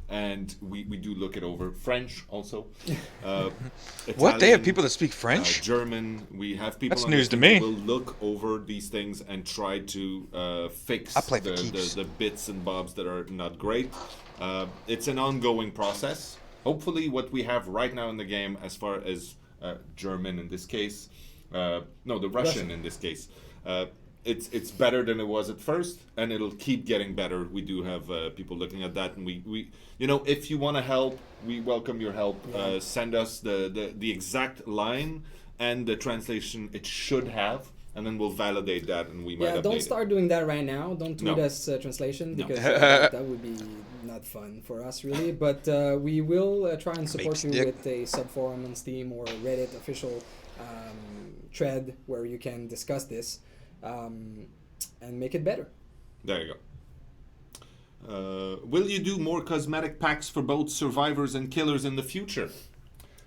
And we do look it over. French also.
What? They have
Italian,
people that speak French?
German. We have people.
That's
on
news
the
to
team
me.
who will look over these things and try to fix
I play for keeps.
the bits and bobs that are not great. It's an ongoing process. Hopefully, what we have right now in the game, as far as German in this case, no, the Russian in this case. It's better than it was at first, and it'll keep getting better. We do have people looking at that, and we if you want to help, we welcome your help.
Yeah.
Send us the exact line and the translation it should have, and then we'll validate that, and we might
Yeah,
update
don't
it.
start doing that right now. Don't tweet
No.
us translation
No.
because that would be not fun for us really. But we will try and support you
stick.
with a subforum on Steam or Reddit official thread where you can discuss this and make it better.
There you go. Will you do more cosmetic packs for both survivors and killers in the future?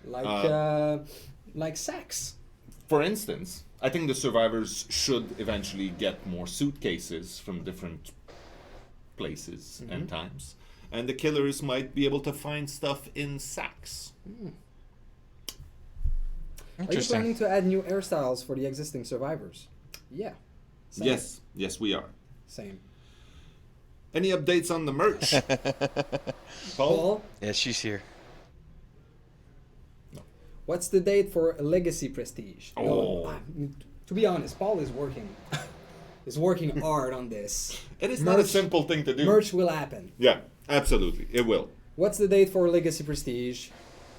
Like sex.
For instance, I think the survivors should eventually get more suitcases from different places and times. And the killers might be able to find stuff in sacks.
Are you
Interesting.
planning to add new hairstyles for the existing survivors? Yeah. Same.
Yes, we are.
Same.
Any updates on the merch?
Paul,
Yeah, she's here.
what's the date for Legacy Prestige?
Oh.
To be honest, Paul is working hard on this.
It is not a simple thing to do.
Merch will happen.
Yeah, absolutely. It will.
What's the date for Legacy Prestige?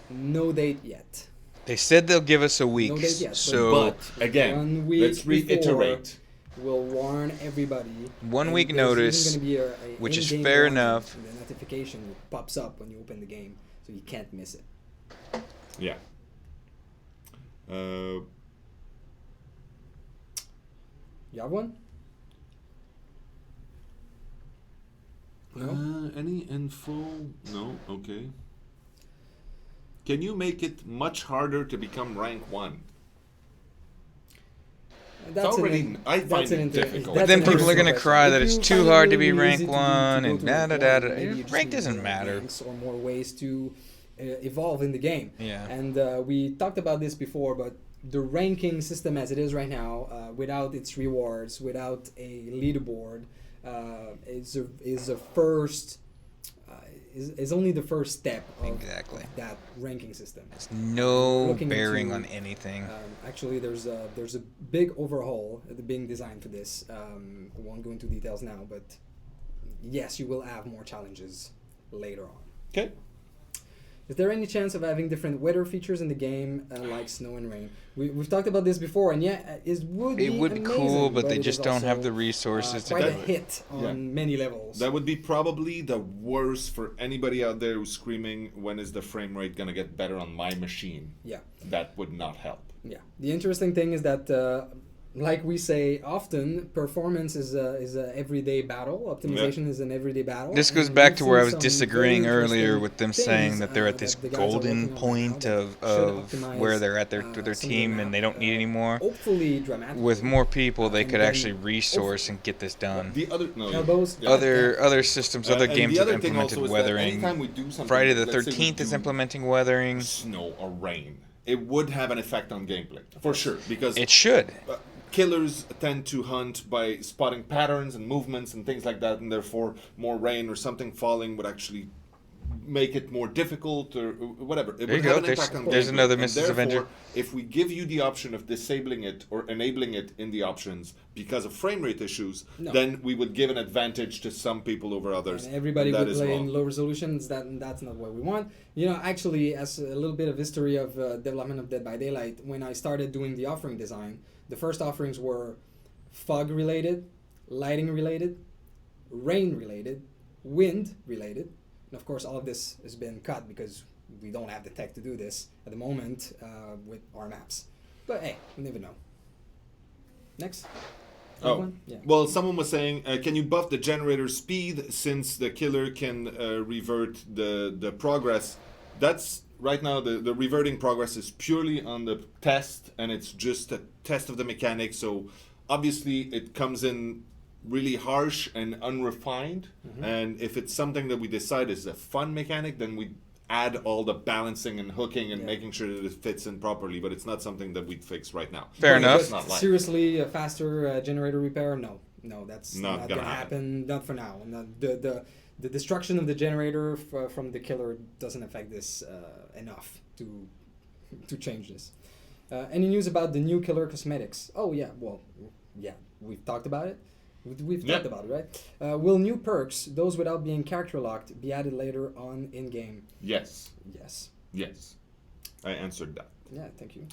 No date yet.
They said they'll give us a week.
No date yet,
So
But again,
1 week
let's reiterate.
We'll warn everybody.
1
and
week
there's
notice,
even gonna be a
which is
in-game
fair
warning,
enough.
and the notification pops up when you open the game, so you can't miss it.
Yeah.
You have one? No?
Any info? No? Okay. Can you make it much harder to become rank 1?
That's
already- I find it difficult.
But then
that's an
people are
interesting
gonna
question.
cry
If
that it's
you
too
find it
hard to be
really
rank
easy to
1
go
and
to
da-da-da-da.
maybe you just
Rank
need
doesn't
more
matter.
ranks or more ways to evolve in the game.
Yeah.
And we talked about this before, but the ranking system as it is right now, without its rewards, without a leaderboard, is a first. is only the first step of
Exactly.
that ranking system.
It's no
Looking
bearing
into,
on anything.
Actually, there's a big overhaul being designed for this. I won't go into details now, but yes, you will have more challenges later on.
Okay.
Is there any chance of having different weather features in the game, like snow and rain? We've talked about this before, and yeah, it would be
It would be
amazing,
cool, but they
it
just
is
don't have
also,
the resources to
quite
do
a
it.
hit on many levels.
That would be probably the worst for anybody out there who's screaming, when is the frame rate going to get better on my machine?
Yeah.
That would not help.
Yeah. The interesting thing is that, like we say often, performance is a everyday battle. Optimization is an everyday battle.
This goes
and
back
we've
to where I
seen
was
some
disagreeing
very
earlier
interesting
with them
things,
saying that they're at this
that the guys are
golden
working on
point
right now
of
that should optimize,
where they're at their
some of the
team and they don't
map,
need any more.
Hopefully dramatically.
With more people, they
and
could
then
actually resource and get this done.
The other no,
Elbows.
yeah.
Other systems, other
And
games
the
have
other thing
implemented
also is that
weathering.
anytime we do something,
Friday the
let's say we
13th is
do
implementing weathering.
snow or rain, it would have an effect on gameplay for sure, because
It should.
killers tend to hunt by spotting patterns and movements and things like that, and therefore more rain or something falling would actually make it more difficult or whatever. It
There you
would have
go.
an impact on
There's
gameplay.
another
And
Mrs.
therefore,
Avenger.
if we give you the option of disabling it or enabling it in the options because of frame rate issues,
No.
then we would give an advantage to some people over others.
And everybody
That
would
is
play
wrong.
in low resolutions. That's not what we want. You know, actually, as a little bit of history of development of Dead by Daylight, when I started doing the offering design, the first offerings were fog related, lighting related, rain related, wind related, and of course all of this has been cut because we don't have the tech to do this at the moment with our maps. But hey, we never know. Next.
Oh,
One? Yeah.
well, someone was saying, can you buff the generator speed since the killer can revert the progress? That's right now the reverting progress is purely on the test, and it's just a test of the mechanics. So obviously it comes in really harsh and unrefined. And if it's something that we decide is a fun mechanic, then we add all the balancing and hooking and making sure that it fits in properly, but it's not something that we'd fix right now.
Fair
But
enough.
it's not like-
Seriously, a faster generator repair? No, that's
Not
not
gonna
gonna happen. Not for now. And the destruction of the generator from the killer doesn't affect this enough to change this. Any news about the new killer cosmetics? Oh yeah, well, yeah, we've talked about it. We've talked about it, right? Will new perks, those without being character locked, be added later on in game?
Yes.
Yes.
Yes. I answered that.
Yeah, thank you.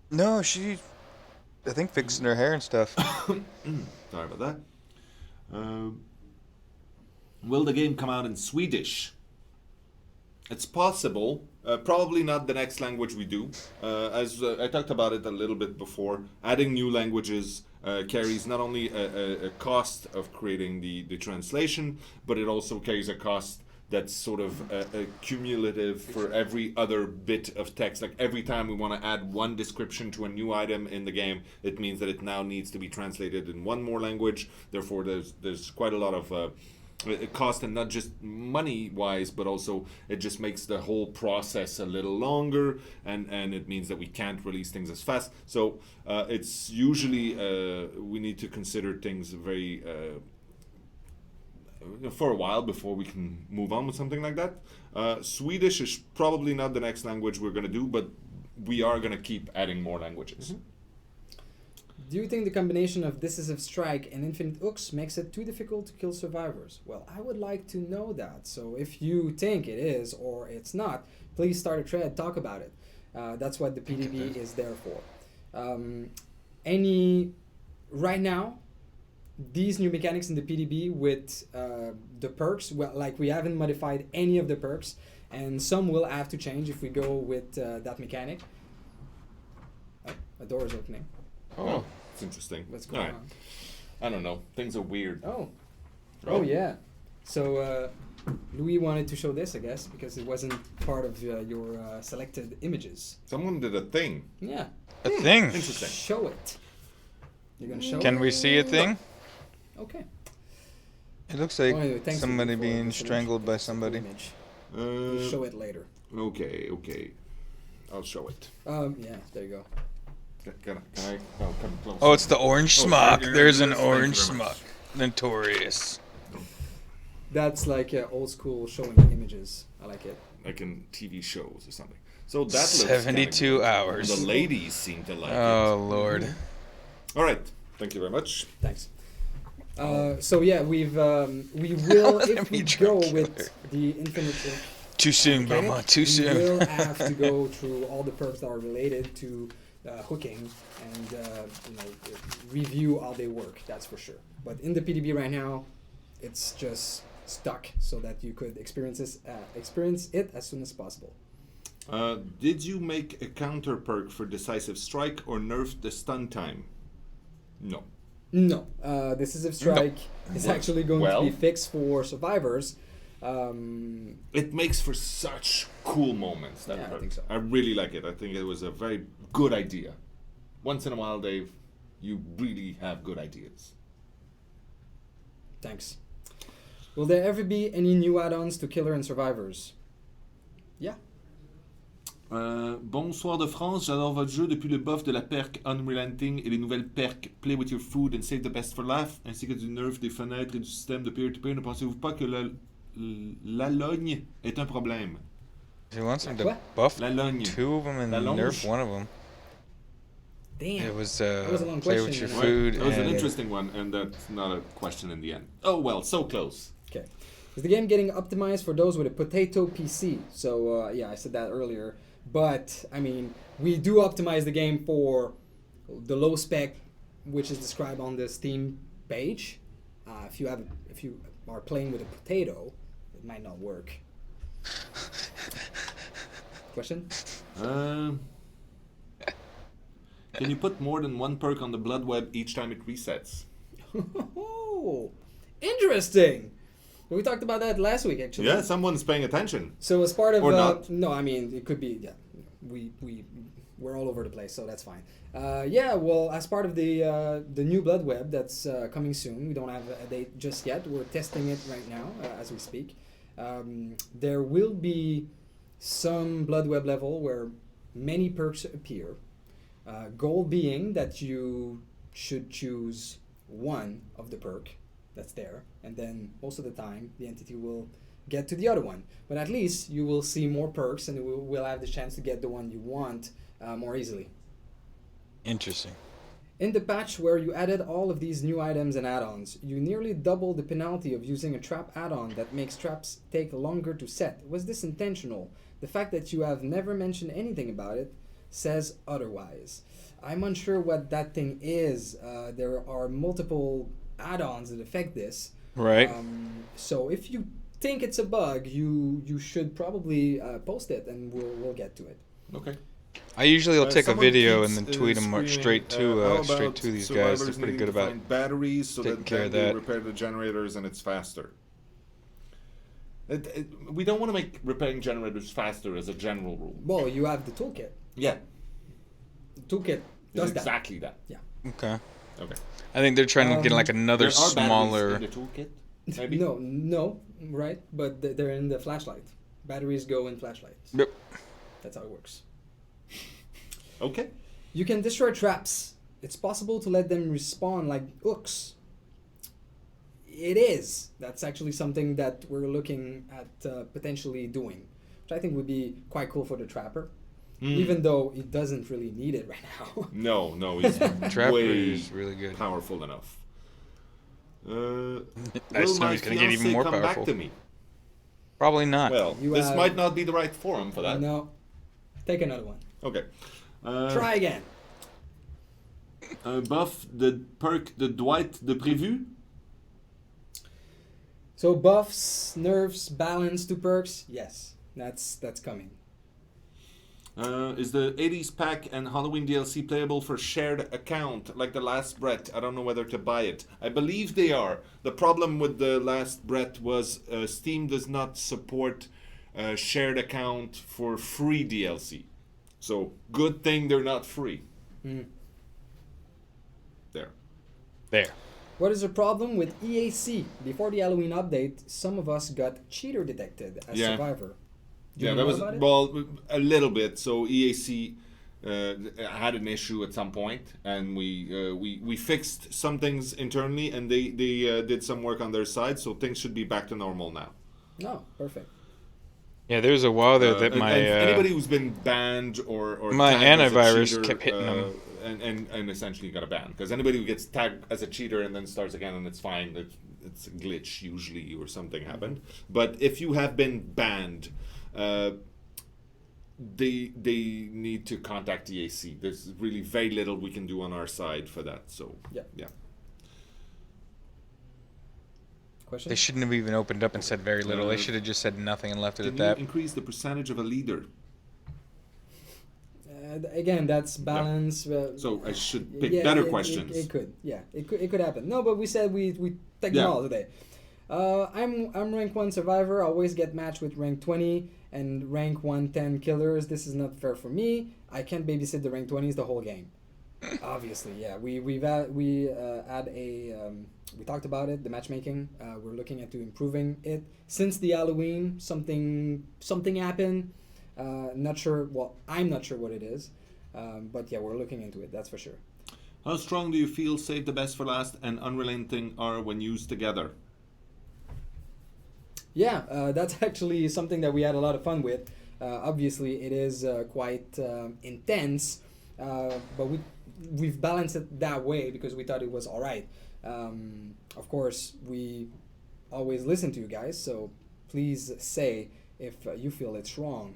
No, she, I think, fixing her hair and stuff.
Sorry about that. Will the game come out in Swedish? It's possible. Probably not the next language we do. As I talked about it a little bit before, adding new languages carries not only a cost of creating the translation, but it also carries a cost that's sort of cumulative for every other bit of text. Like every time we want to add one description to a new item in the game, it means that it now needs to be translated in one more language. Therefore, there's quite a lot of cost, and not just money wise, but also it just makes the whole process a little longer, and it means that we can't release things as fast. So it's usually we need to consider things very for a while before we can move on with something like that. Swedish is probably not the next language we're going to do, but we are going to keep adding more languages.
Do you think the combination of Decisive Strike and Infinite Hooks makes it too difficult to kill survivors? Well, I would like to know that. So if you think it is or it's not, please start a thread, talk about it. That's what the PDB is there for. Right now, these new mechanics in the PDB with the perks, well, like we haven't modified any of the perks, and some will have to change if we go with that mechanic. Oh, a door is opening.
Oh, it's interesting.
What's going
Alright.
on?
I don't know. Things are weird.
Oh yeah. So Louis wanted to show this, I guess, because it wasn't part of your selected images.
Someone did a thing.
Yeah.
A thing.
Interesting.
Show it. You're gonna show
Can
it?
we see a thing?
Okay.
It looks like
Oh, anyway, thanks
somebody
for
being
this image.
strangled by
That's a cool
somebody.
image. We'll show it later.
Okay. I'll show it.
Yeah, there you go.
Can I? Oh, come close.
Oh, it's the orange
Oh,
smock.
you're
There's
gonna
an
do this?
orange
Thank you very
smock. Notorious.
much.
That's like old school showing images. I like it.
Like in TV shows or something. So that looks
72
kinda good.
hours.
The ladies seem to like
Oh,
it.
Lord.
All right. Thank you very much.
Thanks. So yeah, we will
Let
if
me
we
drink
go
killer.
with the infinite.
Too soon,
mechanic,
Brahma. Too
we
soon.
will have to go through all the perks that are related to hooking and review how they work. That's for sure. But in the PDB right now, it's just stuck so that you could experience it as soon as possible.
Did you make a counter perk for Decisive Strike or nerf the stun time? No.
No, Decisive Strike is actually going to be
Well-
fixed for survivors.
It makes for such cool moments. That
Yeah, I
perk.
think so.
I really like it. I think it was a very good idea. Once in a while, Dave, you really have good ideas.
Thanks. Will there ever be any new add-ons to Killer and Survivors? Yeah.
Bonsoir de France, j'adore votre jeu depuis le buff de la perk Unrelenting et les nouvelles perks Play with your food and save the best for last, ainsi que du nerf des fenêtres et du système de peer-to-peer. Ne pensez-vous pas que la logne est un problème?
He wants him to
What?
buff
La logne.
2 of them and
La longe.
nerf 1 of them.
Damn.
It was
was a long
play with
question,
your
you know.
food
That was an
and
interesting one, and that's not a question in the end. Oh well, so close.
Okay. Is the game getting optimized for those with a potato PC? So yeah, I said that earlier. But I mean, we do optimize the game for the low spec, which is described on the Steam page. If you are playing with a potato, it might not work. Question?
Can you put more than one perk on the blood web each time it resets?
Oh, interesting. We talked about that last week, actually.
Yeah, someone's paying attention.
So as part of
Or not.
no, I mean it could be we're all over the place, so that's fine. Yeah, well, as part of the new blood web that's coming soon, we don't have a date just yet. We're testing it right now as we speak. There will be some blood web level where many perks appear. Goal being that you should choose one of the perk that's there, and then most of the time the entity will get to the other one. But at least you will see more perks, and you will have the chance to get the one you want more easily.
interesting.
In the patch where you added all of these new items and add-ons, you nearly doubled the penalty of using a trap add-on that makes traps take longer to set. Was this intentional? The fact that you have never mentioned anything about it says otherwise. I'm unsure what that thing is. There are multiple add-ons that affect this.
Right.
So if you think it's a bug, you should probably post it, and we'll get to it.
Okay.
I usually will take a
Someone
video
keeps,
and then tweet them
screaming,
straight
how
to
about
these guys. They're
survivors
pretty
needing
good
to
about
find batteries so
taking
that
care
then
of
they
that.
repair the generators and it's faster. We don't want to make repairing generators faster as a general rule.
Well, you have the toolkit.
Yeah,
The toolkit does
it's
that.
exactly that.
Okay.
Okay.
I think they're trying to get like another
There are
smaller.
batteries in the toolkit. Maybe.
No, right? But they're in the flashlight. Batteries go in flashlights.
Yep.
That's how it works.
Okay.
You can destroy traps. It's possible to let them respawn like hooks. It is. That's actually something that we're looking at potentially doing, which I think would be quite cool for the trapper, even though it doesn't really need it right now.
No, he's
Trapper
way
is really good.
powerful enough.
I
Will
just know
my
he's gonna get even
fiancé
more
come
powerful.
back to me?
Probably not.
Well,
You
this
have-
might not be the right forum for that.
No. Take another one.
Okay.
Try again.
Buff the perk de Dwight de Prévu.
So buffs, nerfs, balance to perks. Yes, that's coming.
Is the 80s pack and Halloween DLC playable for shared account like the Last Breath? I don't know whether to buy it. I believe they are. The problem with the Last Breath was Steam does not support shared account for free DLC. So good thing they're not free. There.
What is the problem with EAC? Before the Halloween update, some of us got cheater detected as
Yeah.
Survivor. Do
Yeah,
you
that
know
was
about it?
well a little bit. So EAC had an issue at some point, and we fixed some things internally, and they did some work on their side, so things should be back to normal now.
No, perfect.
Yeah, there was a while there that
And
my
anybody who's been banned or
my
tagged as a
antivirus
cheater,
kept hitting them.
and essentially got a ban, because anybody who gets tagged as a cheater and then starts again and it's fine, it's a glitch usually or something happened. But if you have been banned, they need to contact EAC. There's really very little we can do on our side for that. So yeah.
Question?
They shouldn't have even opened up and said very little. They should have just said nothing and left it at that.
Can you increase the percentage of a leader?
Again, that's balance.
So I should pick better questions.
It could, yeah, it could happen. No, but we said we take them all today. I'm rank 1 survivor. I always get matched with rank 20 and rank 110 killers. This is not fair for me. I can't babysit the rank 20s the whole game. Obviously, yeah. We talked about it, the matchmaking. We're looking into improving it. Since the Halloween, something happened. Not sure. Well, I'm not sure what it is, but yeah, we're looking into it. That's for sure.
How strong do you feel Save the Best for Last and Unrelenting are when used together?
Yeah, that's actually something that we had a lot of fun with. Obviously, it is quite intense, but we've balanced it that way because we thought it was all right. Of course, we always listen to you guys, so please say if you feel it's wrong.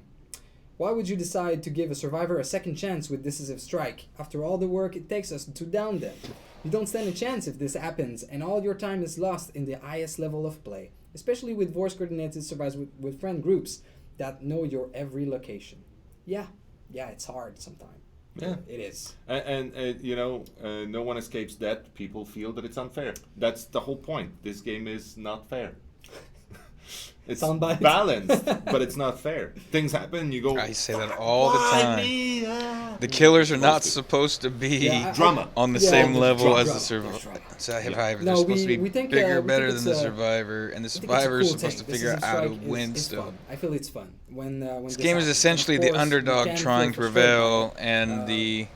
Why would you decide to give a survivor a second chance with Decisive Strike after all the work it takes us to down them? You don't stand a chance if this happens and all your time is lost in the highest level of play, especially with voice coordinated survives with friend groups that know your every location. Yeah, it's hard sometimes.
Yeah,
it is.
And you know, no one escapes death. People feel that it's unfair. That's the whole point. This game is not fair. It's balanced, but it's not fair. Things happen. You go.
I say that all the time. The killers are not supposed to be
drama
on the same level as the survivor. They're supposed to be bigger, better than the survivor, and the survivor is supposed to figure out how to win stuff.
I feel it's fun when
this game is essentially the underdog trying to prevail, and the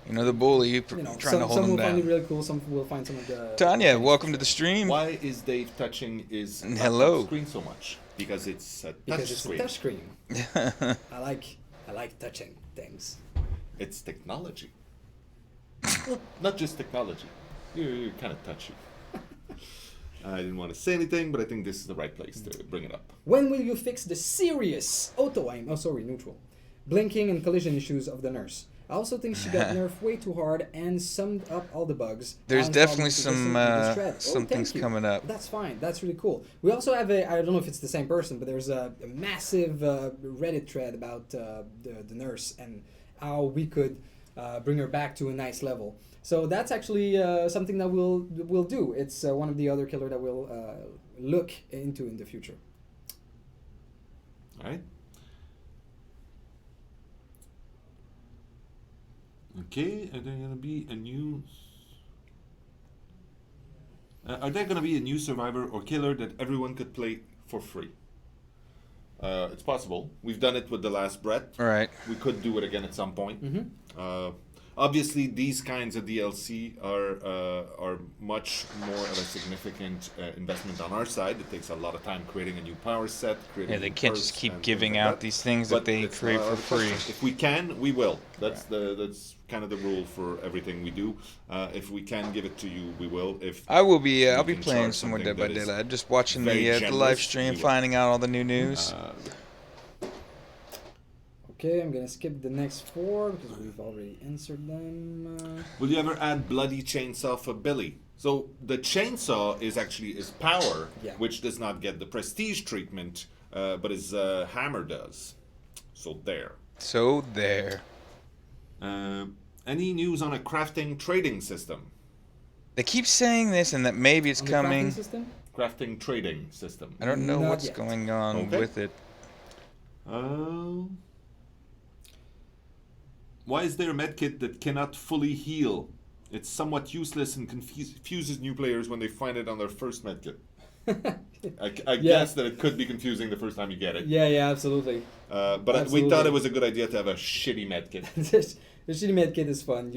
the bully trying to hold them down. Some will find it
really cool. Some will find some of the.
Tanya, welcome to the stream.
Why is Dave touching his screen so much? Because it's a touch screen.
I like touching things.
It's technology. Well, not just technology. You're kind of touchy. I didn't want to say anything, but I think this is the right place to bring it up.
When will you fix the serious auto-aim, neutral, blinking and collision issues of the nurse? I also think she got nerfed way too hard and summed up all the bugs.
There's definitely some things coming up.
That's fine. That's really cool. We also have I don't know if it's the same person, but there's a massive Reddit thread about the nurse and how we could bring her back to a nice level. So that's actually something that we'll do. It's one of the other killer that we'll look into in the future.
All right. Okay, are there going to be a new? Are there going to be a new survivor or killer that everyone could play for free? It's possible. We've done it with The Last Breath.
All right.
We could do it again at some point.
Mm-hmm.
Obviously, these kinds of DLC are much more of a significant investment on our side. It takes a lot of time creating a new power set.
Yeah, they can't just keep giving out these things that they create for free.
If we can, we will. That's kind of the rule for everything we do. If we can give it to you, we will. If
I will be, I'll be playing some more Dead by Daylight. Just watching the live stream, finding out all the new news.
Okay, I'm gonna skip the next 4 because we've already answered them.
Will you ever add bloody chainsaw for Billy? So the chainsaw is actually his power, which does not get the prestige treatment, but his hammer does. So there. Any news on a crafting trading system?
They keep saying this and that maybe it's coming.
Crafting trading system.
I don't know what's going on with it.
Why is there a medkit that cannot fully heal? It's somewhat useless and confuses new players when they find it on their first medkit. I guess that it could be confusing the first time you get it.
Yeah, absolutely.
But we
Absolutely.
thought it was a good idea to have a shitty medkit.
The shitty medkit is fun.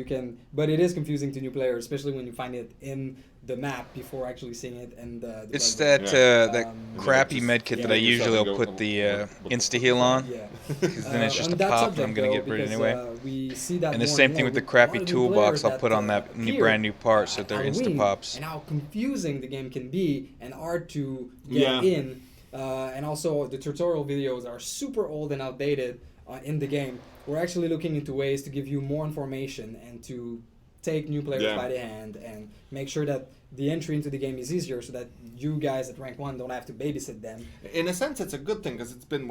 But it is confusing to new players, especially when you find it in the map before actually seeing it. And
It's
development.
that
Um,
crappy
just
medkit that
yeah,
I
yourself
usually
and
will
go,
put the
what the
insta heal on.
Yeah.
'Cause then it's just
on
a
that
pop and I'm
subject,
gonna
though,
get rid
because,
anyway.
We see that
And the
more
same
more
thing with the
a
crappy
lot of new
toolbox
players
I'll put on that
appear
brand new part so
at
they're
Halloween,
insta-pops.
and how confusing the game can be and hard to get
Yeah.
in. And also the tutorial videos are super old and outdated in the game. We're actually looking into ways to give you more information and to take new players
Yeah.
by the hand and make sure that the entry into the game is easier so that you guys at rank 1 don't have to babysit them.
In a sense, it's a good thing because it's been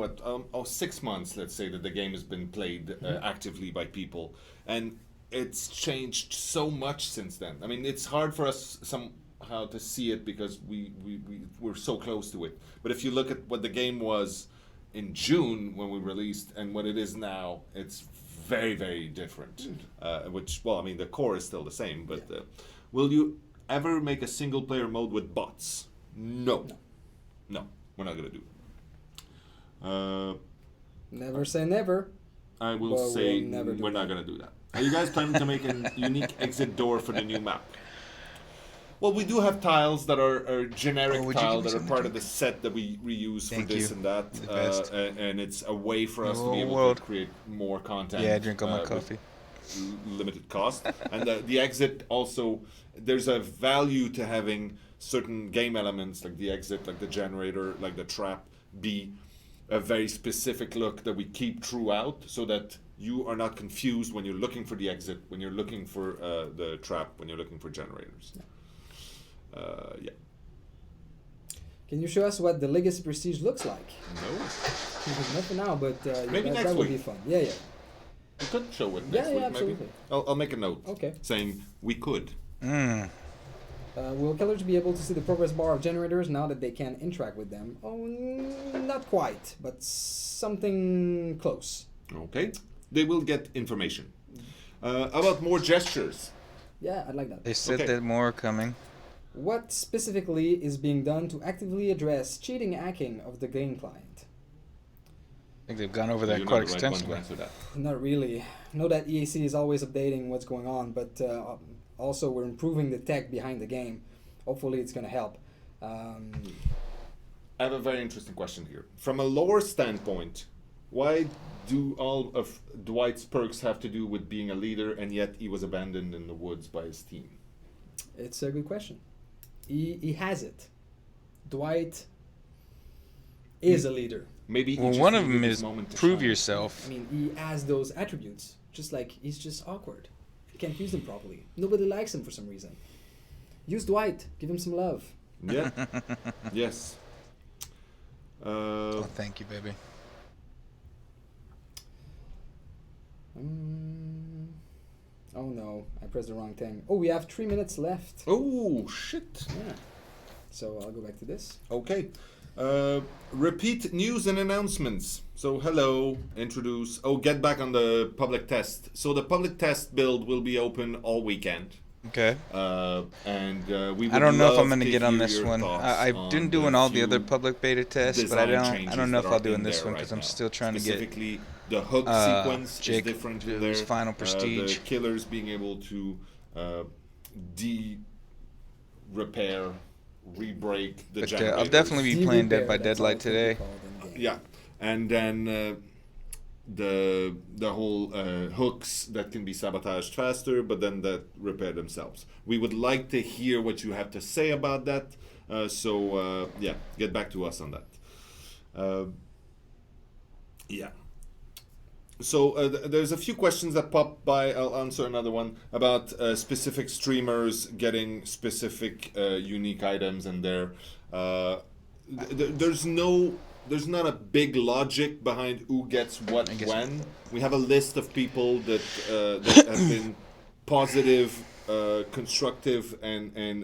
6 months, let's say, that the game has been played actively by people, and it's changed so much since then. I mean, it's hard for us somehow to see it because we're so close to it. But if you look at what the game was in June when we released and what it is now, it's very, very different. Which, well, I mean, the core is still the same, but will you ever make a single player mode with bots? No, we're not gonna do it.
Never say never.
I will
Well,
say
we'll never do
we're not
that.
gonna do that. Are you guys planning to make a unique exit door for the new map? Well, we do have tiles that are generic
would you give
tiles
me
that are
some
part of the set that we reuse
Thank
for this
you.
and that,
The best.
and it's a way for us to be
Oh,
able
world.
to create more content.
Yeah, I drink all my
with
coffee.
limited cost. And the exit also, there's a value to having certain game elements like the exit, like the generator, like the trap, be a very specific look that we keep throughout so that you are not confused when you're looking for the exit, when you're looking for the trap, when you're looking for generators. Yeah.
Can you show us what the Legacy Prestige looks like?
No?
Not for now, but
Maybe next
that would be
week.
fun. Yeah.
We could show it
Yeah,
next
yeah,
week,
absolutely.
maybe. I'll make a note
Okay.
saying we could.
Mm.
Will killers be able to see the progress bar of generators now that they can interact with them? Oh, not quite, but something close.
Okay. They will get information. About more gestures.
Yeah, I'd like that.
They said
Okay.
that more are coming.
What specifically is being done to actively address cheating hacking of the game client?
I think they've gone over that
You're
quite
not the right one to
extensively.
answer that.
Not really. I know that EAC is always updating what's going on, but also we're improving the tech behind the game. Hopefully it's going to help.
I have a very interesting question here. From a lore standpoint, why do all of Dwight's perks have to do with being a leader and yet he was abandoned in the woods by his team?
It's a good question. He has it. Dwight is a leader.
Maybe he
Well,
just
one of
needed
them
his
is
moment to
prove
shine.
yourself.
I mean, he has those attributes. Just like he's just awkward. He can't use them properly. Nobody likes him for some reason. Use Dwight. Give him some love.
Yeah. Yes.
Oh, thank you, baby.
Oh no, I pressed the wrong thing. Oh, we have 3 minutes left.
Oh, shit.
Yeah. So I'll go back to this.
Okay. Repeat news and announcements. So, hello, introduce. Oh, get back on the public test. So, the public test build will be open all weekend.
Okay.
And we would
I don't know if
love
I'm going to get on
hear
this
your
one.
thoughts
I
on
didn't
the
do in all the
few
other public beta tests, but I
design
don't know
changes
if
that
I'll
are
do in
in
this
there
one
right
because I'm
now.
still trying to get.
Specifically, the hook sequence
Jake,
is different in
his
there.
final prestige.
The killers being able to repair, re-break the
But
generators.
I'll definitely be playing Dead by
Repair, that's
Deadlight
how it's gonna be
today.
called in game.
Yeah, and then the whole hooks that can be sabotaged faster, but then that repair themselves. We would like to hear what you have to say about that. So yeah, get back to us on that. Yeah. So there's a few questions that pop by. I'll answer another one about specific streamers getting specific unique items in there. There's not a big logic behind who gets what when. We have a list of people that have been positive, constructive, and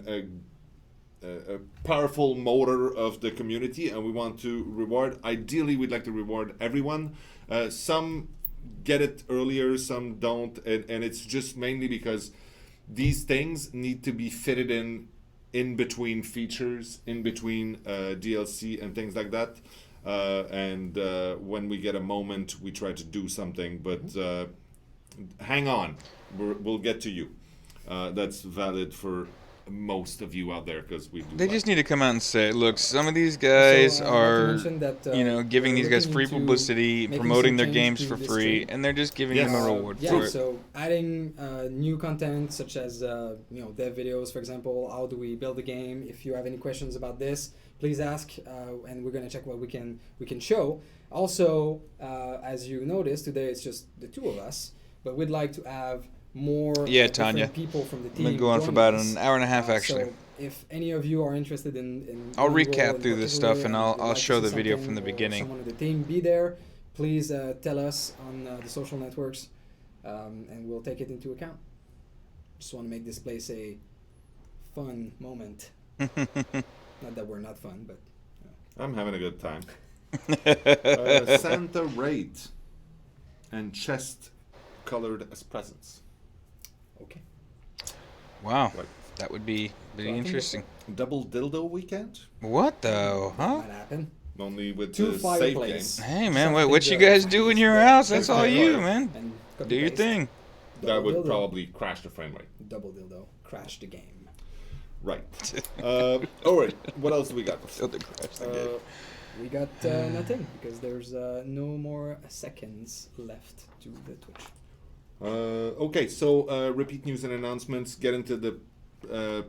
a powerful motor of the community, and we want to reward. Ideally, we'd like to reward everyone. Some get it earlier, some don't, and it's just mainly because these things need to be fitted in in between features, in between DLC and things like that. And when we get a moment, we try to do something. But hang on, we'll get to you. That's valid for most of you out there because we do.
They just need to come out and say, look, some of these guys
So, I'd like to
are,
mention that,
you know, giving
we're
these guys
looking
free
into
publicity,
making
promoting
some
their
change
games
to
for
this
free,
stream.
and they're just giving
Yes.
them a reward
Yeah,
for it.
so adding new content such as dev videos, for example. How do we build the game? If you have any questions about this, please ask, and we're gonna check what we can show. Also, as you noticed today, it's just the two of us, but we'd like to have more
Yeah,
different
Tanya.
people from the
I've
team.
been going for
joining
about
us.
an hour and a half, actually.
So if any of you are interested in
I'll
any role
recap
in
through this
particular
stuff, and I'll
would like to
show
see
the video
something,
from the
or
beginning.
someone of the team be there, please tell us on the social networks, and we'll take it into account. Just want to make this place a fun moment. Not that we're not fun, but
I'm having a good time. Santa Raid and chest colored as presents.
okay.
Wow,
Right.
that would be
So I
pretty
think
interesting.
Double dildo weekend?
What though, huh?
Might happen.
Only with
Two
the save game.
fireplace.
Hey man,
Something
what you
good.
guys do in your house? That's all you, man.
And copy
Do your
paste.
thing.
That
Double
would
dildo.
probably crash the frame rate.
Double dildo. Crash the game.
Right. All right. What else do we got?
We got nothing because there's no more seconds left to the Twitch.
Okay, so repeat news and announcements. Get into the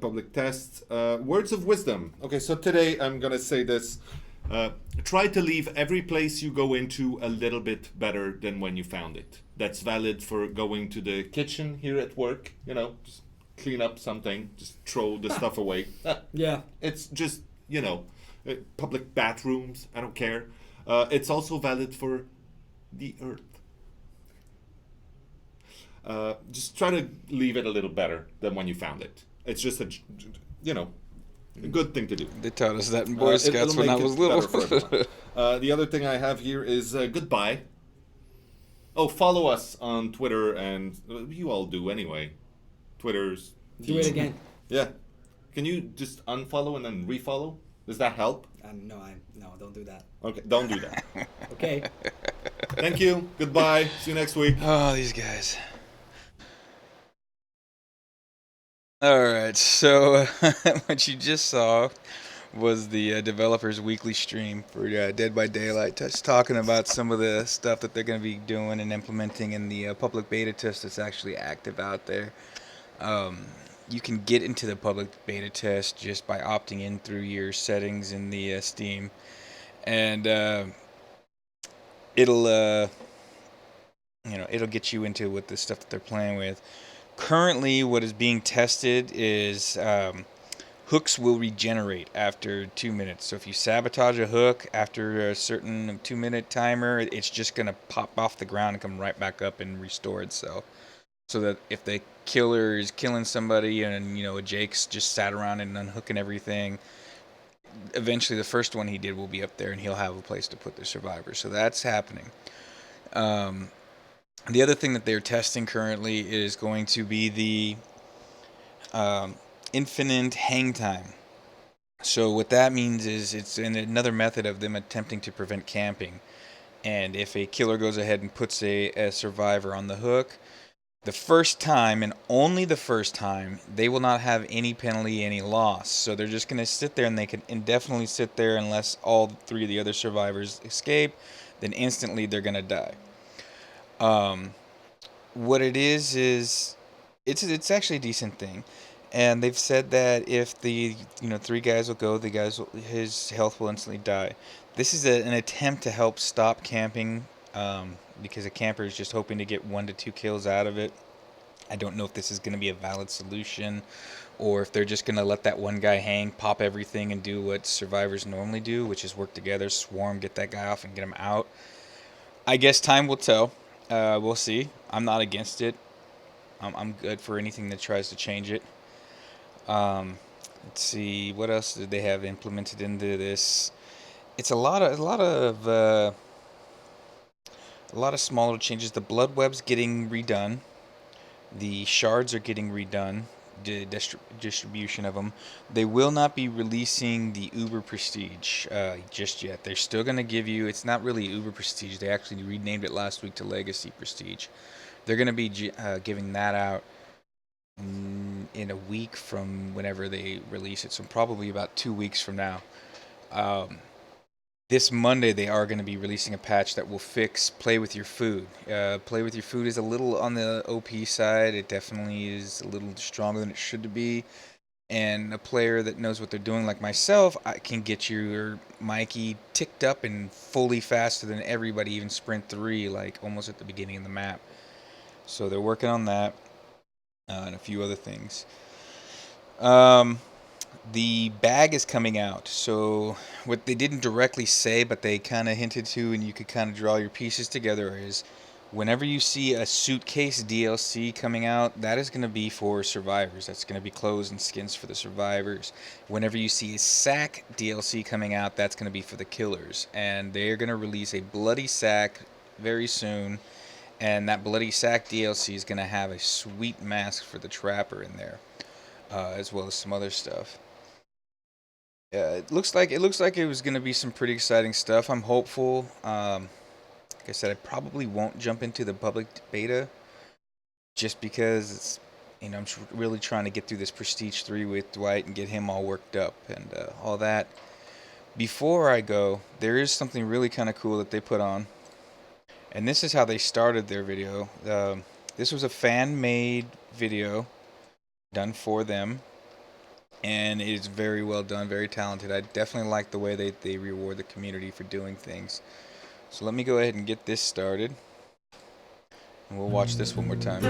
public tests. Words of wisdom. Okay, so today I'm gonna say this. Try to leave every place you go into a little bit better than when you found it. That's valid for going to the kitchen here at work. You know, just clean up something, just throw the stuff away.
Yeah.
It's just, you know, public bathrooms. I don't care. It's also valid for the earth. Just try to leave it a little better than when you found it. It's just a, you know, a good thing to do.
They taught us that in Boy Scouts
It'll
when I
make
was
it
little.
better for everyone. The other thing I have here is goodbye. Oh, follow us on Twitter, and you all do anyway. Twitter's.
Do it again.
Yeah. Can you just unfollow and then refollow? Does that help?
No, don't do that.
Okay, don't do that.
Okay.
Thank you. Goodbye. See you next week.
Oh, these guys. Alright, so what you just saw was the developers' weekly stream for Dead by Daylight, just talking about some of the stuff that they're going to be doing and implementing in the public beta test that's actually active out there. You can get into the public beta test just by opting in through your settings in the Steam, and it'll it'll get you into with the stuff that they're playing with. Currently, what is being tested is hooks will regenerate after 2 minutes. So if you sabotage a hook after a certain 2-minute timer, it's just going to pop off the ground and come right back up and restore itself. So that if the killer is killing somebody and, you know, Jake's just sat around and unhooking everything, eventually the first one he did will be up there and he'll have a place to put the survivor. So that's happening. The other thing that they're testing currently is going to be the infinite hang time. So what that means is it's another method of them attempting to prevent camping. And if a killer goes ahead and puts a survivor on the hook, the first time, and only the first time, they will not have any penalty, any loss. So they're just going to sit there, and they can indefinitely sit there unless all 3 of the other survivors escape. Then instantly they're going to die. What it is it's actually a decent thing. And they've said that if the 3 guys will go, his health will instantly die. This is an attempt to help stop camping, because a camper is just hoping to get 1 to 2 kills out of it. I don't know if this is going to be a valid solution, or if they're just going to let that one guy hang, pop everything, and do what survivors normally do, which is work together, swarm, get that guy off, and get him out. I guess time will tell. We'll see. I'm not against it. I'm good for anything that tries to change it. Let's see, what else did they have implemented into this? It's a lot of smaller changes. The blood web's getting redone. The shards are getting redone. distribution of them. They will not be releasing the Uber Prestige just yet. They're still going to give you, it's not really Uber Prestige. They actually renamed it last week to Legacy Prestige. They're going to be giving that out in a week from whenever they release it, so probably about 2 weeks from now. This Monday they are going to be releasing a patch that will fix Play With Your Food. Play With Your Food is a little on the OP side. It definitely is a little stronger than it should be. And a player that knows what they're doing, like myself, I can get your Mikey ticked up and fully faster than everybody, even Sprint 3, like almost at the beginning of the map. So they're working on that and a few other things. The bag is coming out, so what they didn't directly say, but they kind of hinted to, and you could kind of draw your pieces together, is whenever you see a suitcase DLC coming out, that is going to be for survivors. That's going to be clothes and skins for the survivors. Whenever you see a sack DLC coming out, that's going to be for the killers, and they're going to release a bloody sack very soon, and that bloody sack DLC is going to have a sweet mask for the trapper in there, as well as some other stuff. It looks like it was going to be some pretty exciting stuff. I'm hopeful. Like I said, I probably won't jump into the public beta just because it's, I'm really trying to get through this Prestige 3 with Dwight and get him all worked up and all that. Before I go, there is something really kind of cool that they put on, and this is how they started their video. This was a fan-made video done for them. And it is very well done, very talented. I definitely like the way they reward the community for doing things. So let me go ahead and get this started. And we'll watch this one more time.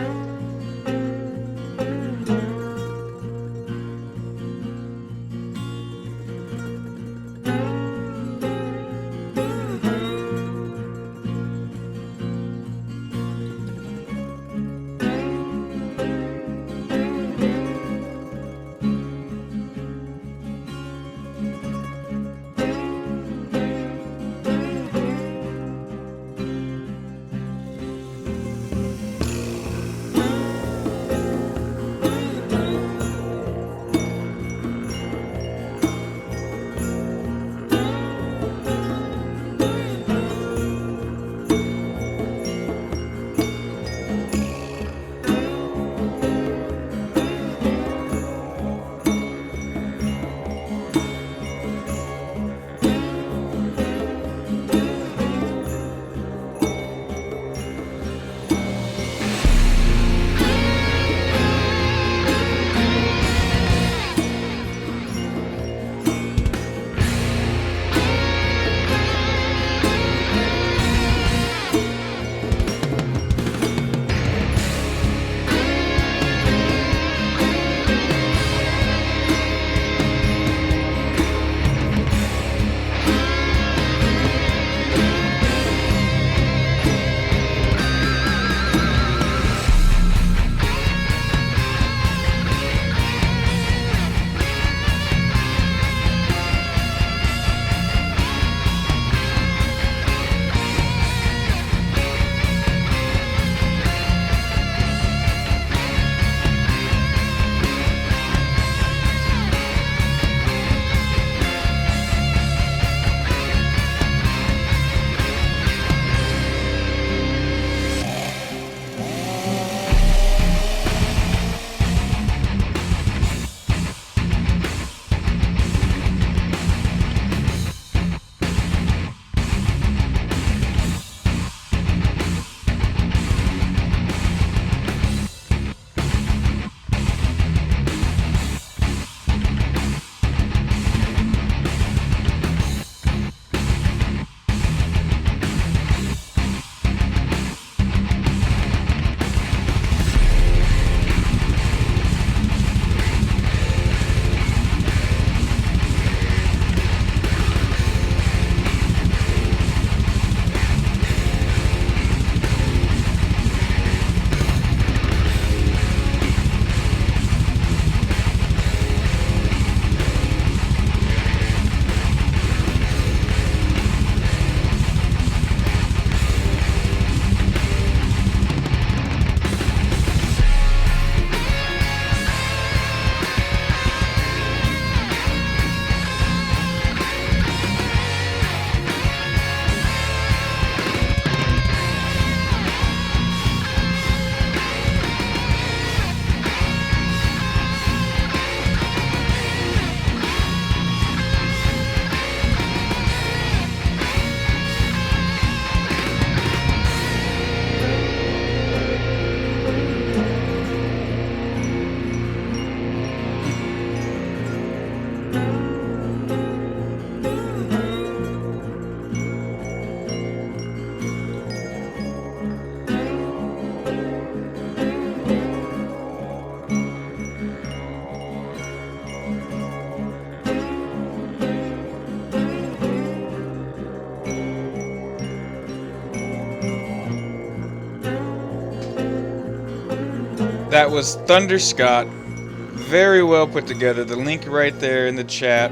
That was ThunderScott. Very well put together. The link right there in the chat.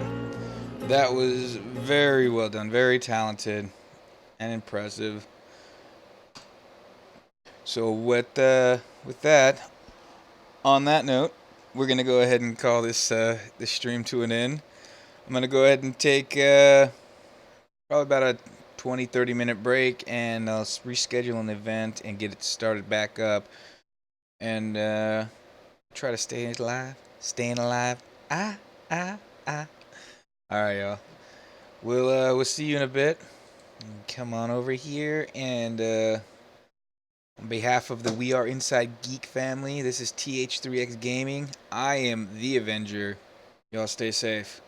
That was very well done. Very talented and impressive. So with that, on that note, we're gonna go ahead and call this stream to an end. I'm gonna go ahead and take probably about a 20-30 minute break, and I'll reschedule an event and get it started back up, and try to stay alive. Staying alive. Ah. All right, y'all. We'll see you in a bit. Come on over here, and on behalf of the We Are Inside Geek family, this is TH3X Gaming. I am the Avenger. Y'all stay safe.